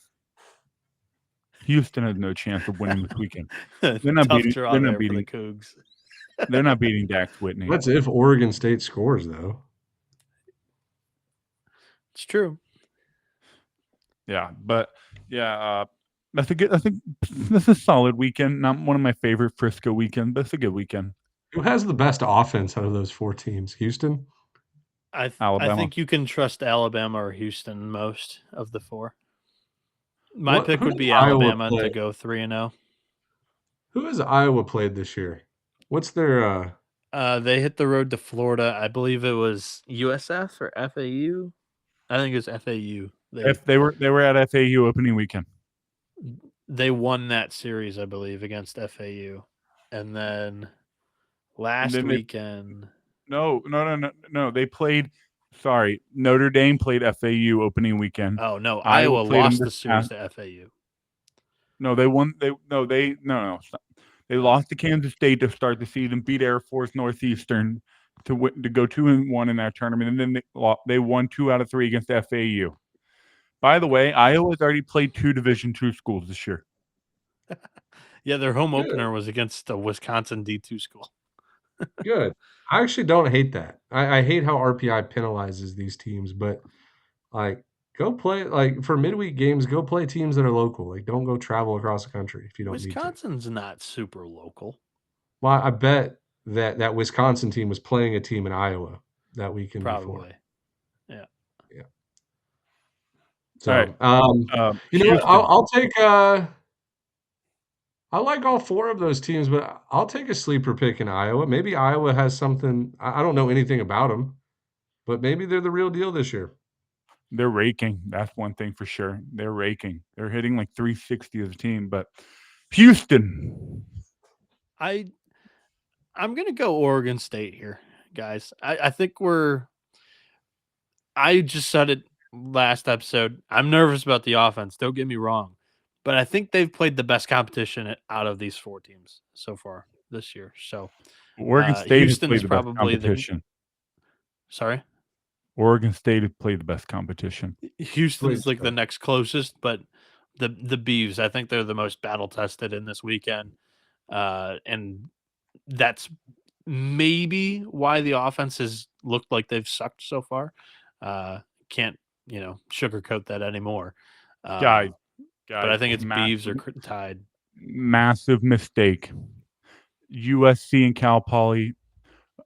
Houston has no chance of winning this weekend. They're not beating. They're not beating the Cougs. They're not beating Dax Whitney. That's if Oregon State scores, though. It's true. Yeah, but yeah, that's a good. I think this is a solid weekend. Not one of my favorite Frisco weekends, but it's a good weekend. Who has the best offense out of those four teams? Houston? I Alabama. think you can trust Alabama or Houston most of the four. My pick would be Alabama to go 3-0. Who has Iowa played this year? What's their they hit the road to Florida. I believe it was USF or FAU. I think it was FAU. They were at FAU opening weekend. They won that series, I believe, against FAU. And then weekend. No. They played. Sorry, Notre Dame played FAU opening weekend. Oh no, Iowa lost the series to FAU. No, they won. They lost to Kansas State to start the season. Beat Air Force Northeastern to go 2-1 in that tournament, and then they won 2 out of 3 against FAU. By the way, Iowa's already played 2 Division II schools this year. Yeah, their home opener was against a Wisconsin D2 school. Good. I actually don't hate that. I hate how RPI penalizes these teams, but like go play for midweek games, go play teams that are local. Like don't go travel across the country if you don't need to. Wisconsin's not super local. Well, I bet that Wisconsin team was playing a team in Iowa that weekend Probably. before. Yeah. So, right. you know what? I'll take I like all 4 of those teams, but I'll take a sleeper pick in Iowa. Maybe Iowa has something. I don't know anything about them, but maybe they're the real deal this year. They're raking. That's one thing for sure. They're raking. They're hitting like 360 as a team. But Houston. I'm going to go Oregon State here, guys. I think I just said it last episode. I'm nervous about the offense. Don't get me wrong. But I think they've played the best competition out of these 4 teams so far this year. So Oregon State Houston has is played the best probably competition. Sorry? Oregon State has played the best competition. Houston's like the next closest, but the Beavs, I think they're the most battle tested in this weekend. And that's maybe why the offense has looked like they've sucked so far. Can't, sugarcoat that anymore. Guys, but I think it's Beavs are tied. Massive mistake. USC and Cal Poly.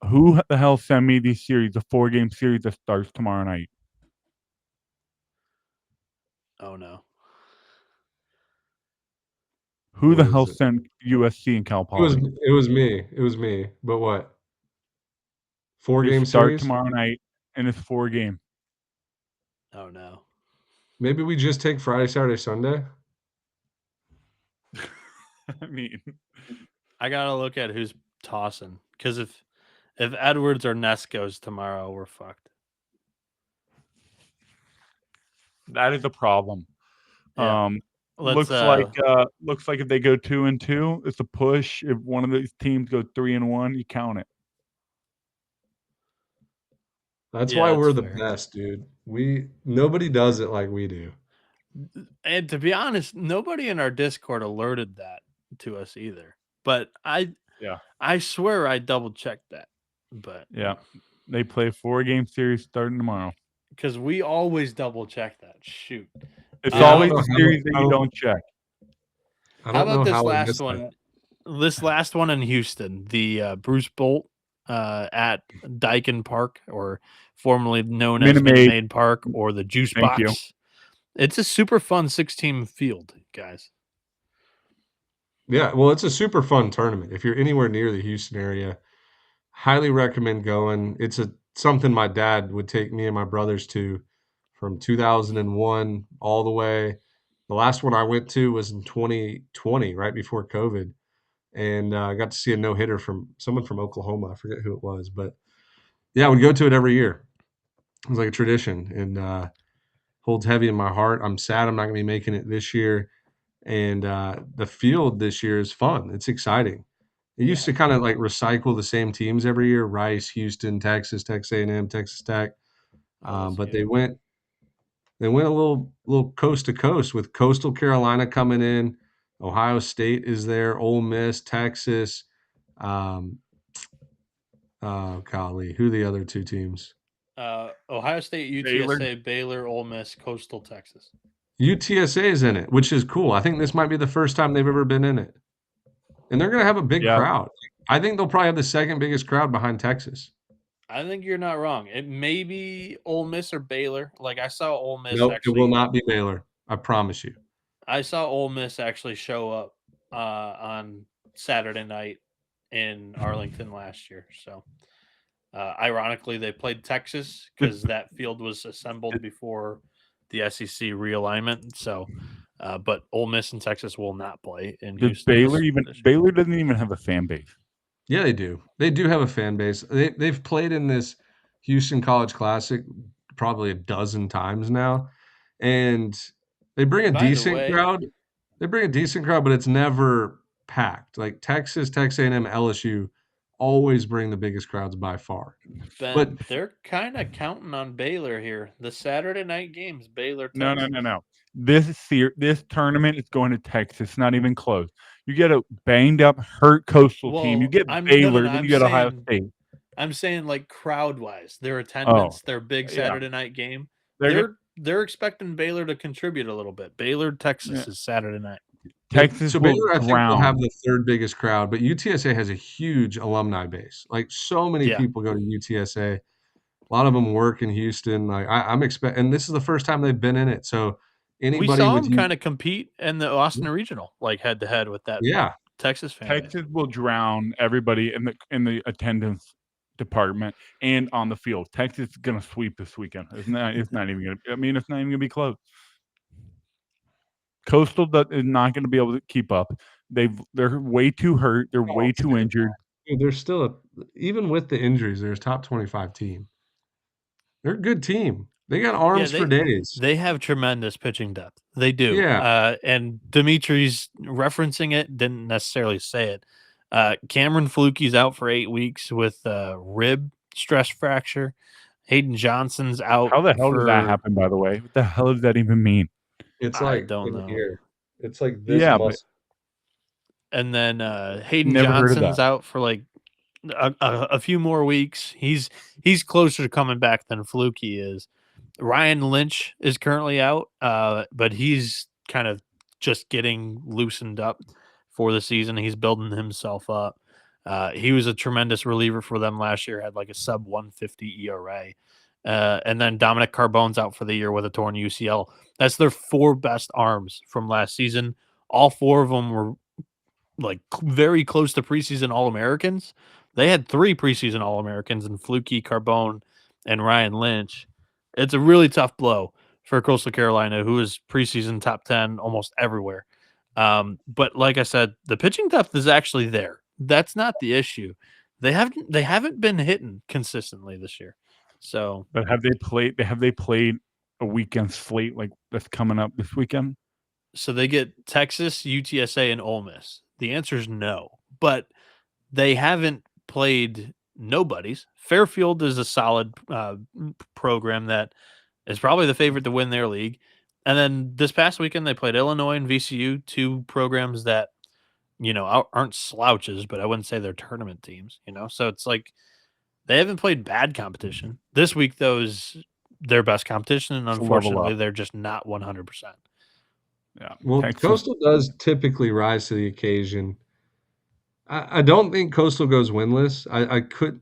Who the hell sent me these series, the 4-game series that starts tomorrow night? Oh, no. Who the hell sent USC and Cal Poly? It was me. It was me. But what? 4-game start series? Tomorrow night, and it's 4-game. Oh, no. Maybe we just take Friday, Saturday, Sunday? I mean, I got to look at who's tossing. Because if Edwards or Ness goes tomorrow, we're fucked. That is a problem. Yeah. Looks like if they go 2-2, it's a push. If one of these teams go 3-1, you count it. That's why we're the best, dude. Nobody does it like we do. And to be honest, nobody in our Discord alerted that to us either. But I swear I double checked that. But yeah, they play a 4-game series starting tomorrow. because we always double check that. Shoot. It's Yeah, I don't always know the how series that I you don't- don't check. I How don't about know this how we last missed one? that. This last one in Houston, the Bruce Bolt at Dyken Park, or formerly known as Minute Minute Maid. Maid Park, or the Juice Thank you. Box. It's a super fun 6-team field, guys. Yeah, well, it's a super fun tournament. If you're anywhere near the Houston area, highly recommend going. It's something my dad would take me and my brothers to from 2001 all the way. The last one I went to was in 2020, right before COVID, and I got to see a no hitter from someone from Oklahoma. I forget who it was, but yeah, I would go to it every year. It was like a tradition, and holds heavy in my heart. I'm sad I'm not going to be making it this year, and the field this year is fun. It's exciting. It used to kind of like recycle the same teams every year: Rice, Houston, Texas, Texas A&M, Texas Tech. But they went a little coast to coast with Coastal Carolina coming in. Ohio State is there, Ole Miss, Texas. Um, golly, who are the other two teams? Ohio State, UTSA, Baylor, Ole Miss, Coastal Texas. UTSA is in it, which is cool. I think this might be the first time they've ever been in it. And they're going to have a big Yeah. crowd. I think they'll probably have the second biggest crowd behind Texas. I think you're not wrong. It may be Ole Miss or Baylor. Like I saw Ole Miss Nope, actually. it will not be Baylor. I promise you. I saw Ole Miss actually show up on Saturday night in Arlington last year. So, ironically, they played Texas because that field was assembled before the SEC realignment. So, but Ole Miss and Texas will not play in Does Houston. Baylor doesn't even have a fan base. Yeah, they do. They do have a fan base. They've played in this Houston College Classic probably a dozen times now, and they bring a By the decent way- crowd. They bring a decent crowd, but it's never packed. Like Texas, Texas A&M, LSU always bring the biggest crowds by far. Ben, But they're kind of counting on Baylor here. The Saturday night games, Baylor, No, Texas. no. This tournament is going to Texas. Not even close. You get a banged up, hurt Coastal team. You get Baylor, then you get Ohio State. I'm saying like crowd wise, their attendance, their big yeah. Saturday night game. They're They're expecting Baylor to contribute a little bit. Baylor, Texas is Saturday night. Texas so will Baylor, I think, will drown. have the third biggest crowd, but UTSA has a huge alumni base. Like so many Yeah. people go to UTSA. A lot of them work in Houston. Like I'm expecting, and this is the first time they've been in it. So We anybody saw with them you, kind of compete in the Austin Regional, like head to head with that yeah, Texas fan base. Texas will drown everybody in the attendance department and on the field. Texas is going to sweep this weekend. It's not even going to. I mean, it's not even going to be close. Coastal is not going to be able to keep up. They're way too hurt. They're way too injured. Dude, they're still even with the injuries, they're a top 25 team. They're a good team. They got arms for days. They have tremendous pitching depth. They do. Yeah. And Dimitri's referencing it, didn't necessarily say it. Cameron Fluke's out for 8 weeks with rib stress fracture. Hayden Johnson's out. How the hell did that happen, by the way? What the hell does that even mean? It's I like don't in know. here. It's like this Yeah, muscle. And then Hayden Never heard of Johnson's that. out for like a few more weeks. He's closer to coming back than Fluke is. Ryan Lynch is currently out, but he's kind of just getting loosened up for the season. He's building himself up. He was a tremendous reliever for them last year, had like a sub 150 ERA. And then Dominic Carbone's out for the year with a torn UCL. That's their 4 best arms from last season. All 4 of them were like very close to preseason All-Americans. They had 3 preseason All-Americans in Fluke, Carbone, and Ryan Lynch. It's a really tough blow for Coastal Carolina, who is preseason top 10 almost everywhere. But like I said, the pitching depth is actually there. That's not the issue. They haven't been hitting consistently this year. So, but have they played a weekend slate like that's coming up this weekend? So they get Texas, UTSA, and Ole Miss. The answer is no, but they haven't played nobodies. Fairfield is a solid program that is probably the favorite to win their league. And then this past weekend, they played Illinois and VCU, 2 programs that, aren't slouches, but I wouldn't say they're tournament teams, So it's like they haven't played bad competition. This week, though, is their best competition, and level unfortunately, up. they're just not 100%. Yeah. Well, Texas, Coastal does typically rise to the occasion. I don't think Coastal goes winless.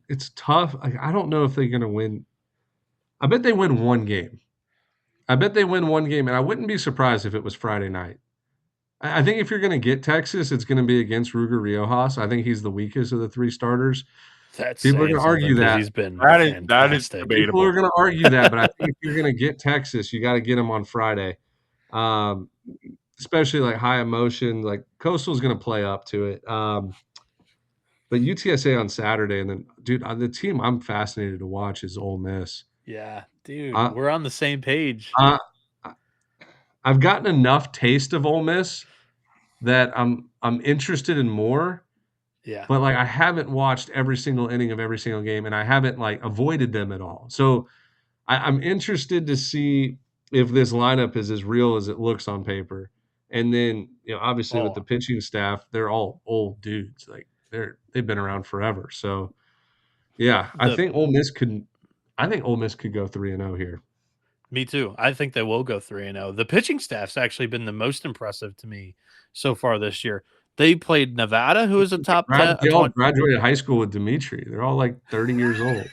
It's tough. I don't know if they're going to win. I bet they win one game. And I wouldn't be surprised if it was Friday night. I think if you're going to get Texas, it's going to be against Ruger Riojas. I think he's the weakest of the three starters. That's People are saying going to argue something because that. he's been that is fantastic. debatable. People are going to argue that, but I think if you're going to get Texas, you got to get them on Friday. Especially like high emotion, like Coastal's going to play up to it. But UTSA on Saturday, and then, dude, the team I'm fascinated to watch is Ole Miss. Yeah, dude, Uh, we're on the same page. I've gotten enough taste of Ole Miss that I'm interested in more. Yeah, But like I haven't watched every single inning of every single game, and I haven't like avoided them at all. So I'm interested to see if this lineup is as real as it looks on paper. And then, obviously with the pitching staff, they're all old dudes. Like they've been around forever. So yeah, I think Ole Miss could go 3-0 here. Me too. I think they will go 3-0. The pitching staff's actually been the most impressive to me so far this year. They played Nevada, who is a top 10. They all graduated high school with Dimitri. They're all like 30 years old.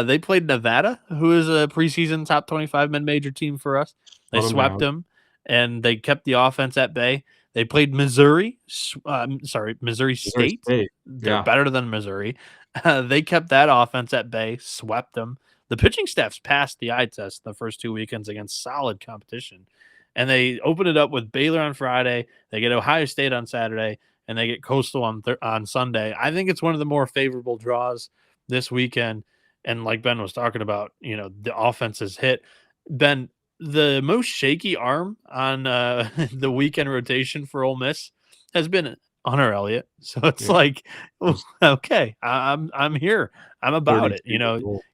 They played Nevada, who is a preseason top 25 mid-major team for us. They swept them, and they kept the offense at bay. They played Missouri State. They're better than Missouri. They kept that offense at bay, swept them. The pitching staff's passed the eye test the first 2 weekends against solid competition. And they open it up with Baylor on Friday. They get Ohio State on Saturday, and they get Coastal on Sunday. I think it's one of the more favorable draws this weekend. And like Ben was talking about, the offense has hit. Ben, the most shaky arm on the weekend rotation for Ole Miss has been Hunter Elliott. So it's like, okay, I'm here. I'm about it.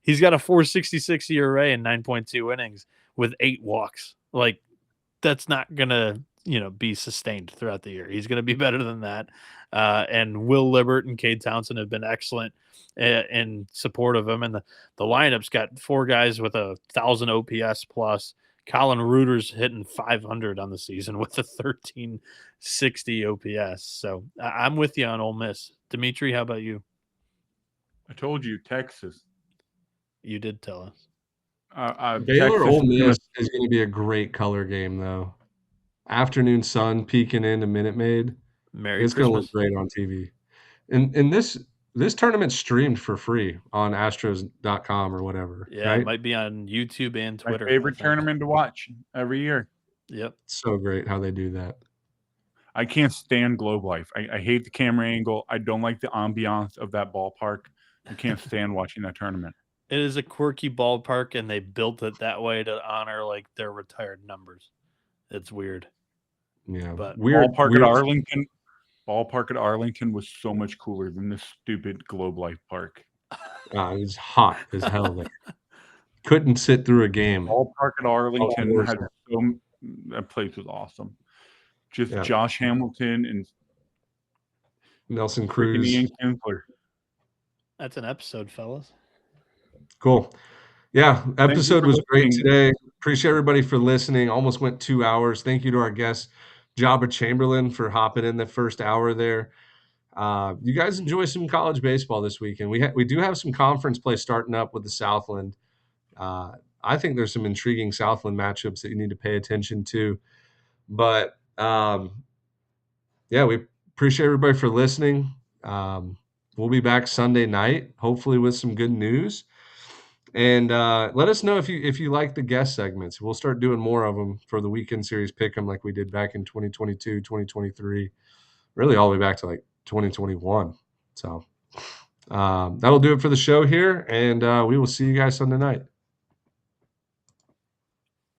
He's got a 4.66 ERA and 9.2 innings with 8 walks. Like, that's not gonna be sustained throughout the year. He's gonna be better than that. And Will Libert and Cade Townsend have been excellent in support of him. And the lineup's got 4 guys with 1,000 OPS plus. Colin Reuter's hitting 500 on the season with a 1360 OPS. So I'm with you on Ole Miss. Dimitri, how about you? I told you, Texas. You did tell us. Baylor Ole Miss is going to be a great color game, though. Afternoon sun peeking into Minute Maid. It's going to look great on TV. And this tournament's streamed for free on Astros.com or whatever. Yeah, right? It might be on YouTube and Twitter. My favorite tournament to watch every year. Yep. So great how they do that. I can't stand Globe Life. I hate the camera angle. I don't like the ambiance of that ballpark. I can't stand watching that tournament. It is a quirky ballpark, and they built it that way to honor like their retired numbers. It's weird. Yeah, but ballpark at Arlington was so much cooler than this stupid Globe Life Park. It was hot as hell there. Couldn't sit through a game. Ballpark at Arlington that place was awesome. Just Josh Hamilton and Nelson Cruz. Ian Kinsler. That's an episode, fellas. Cool. Yeah, episode was great today. Appreciate everybody for listening. Almost went 2 hours. Thank you to our guest, Joba Chamberlain, for hopping in the first hour there. You guys enjoy some college baseball this weekend. We do have some conference play starting up with the Southland. I think there's some intriguing Southland matchups that you need to pay attention to. But, we appreciate everybody for listening. We'll be back Sunday night, hopefully with some good news. And let us know if you like the guest segments. We'll start doing more of them for the weekend series pick'em like we did back in 2022, 2023, really all the way back to like 2021. So that'll do it for the show here, and we will see you guys Sunday night.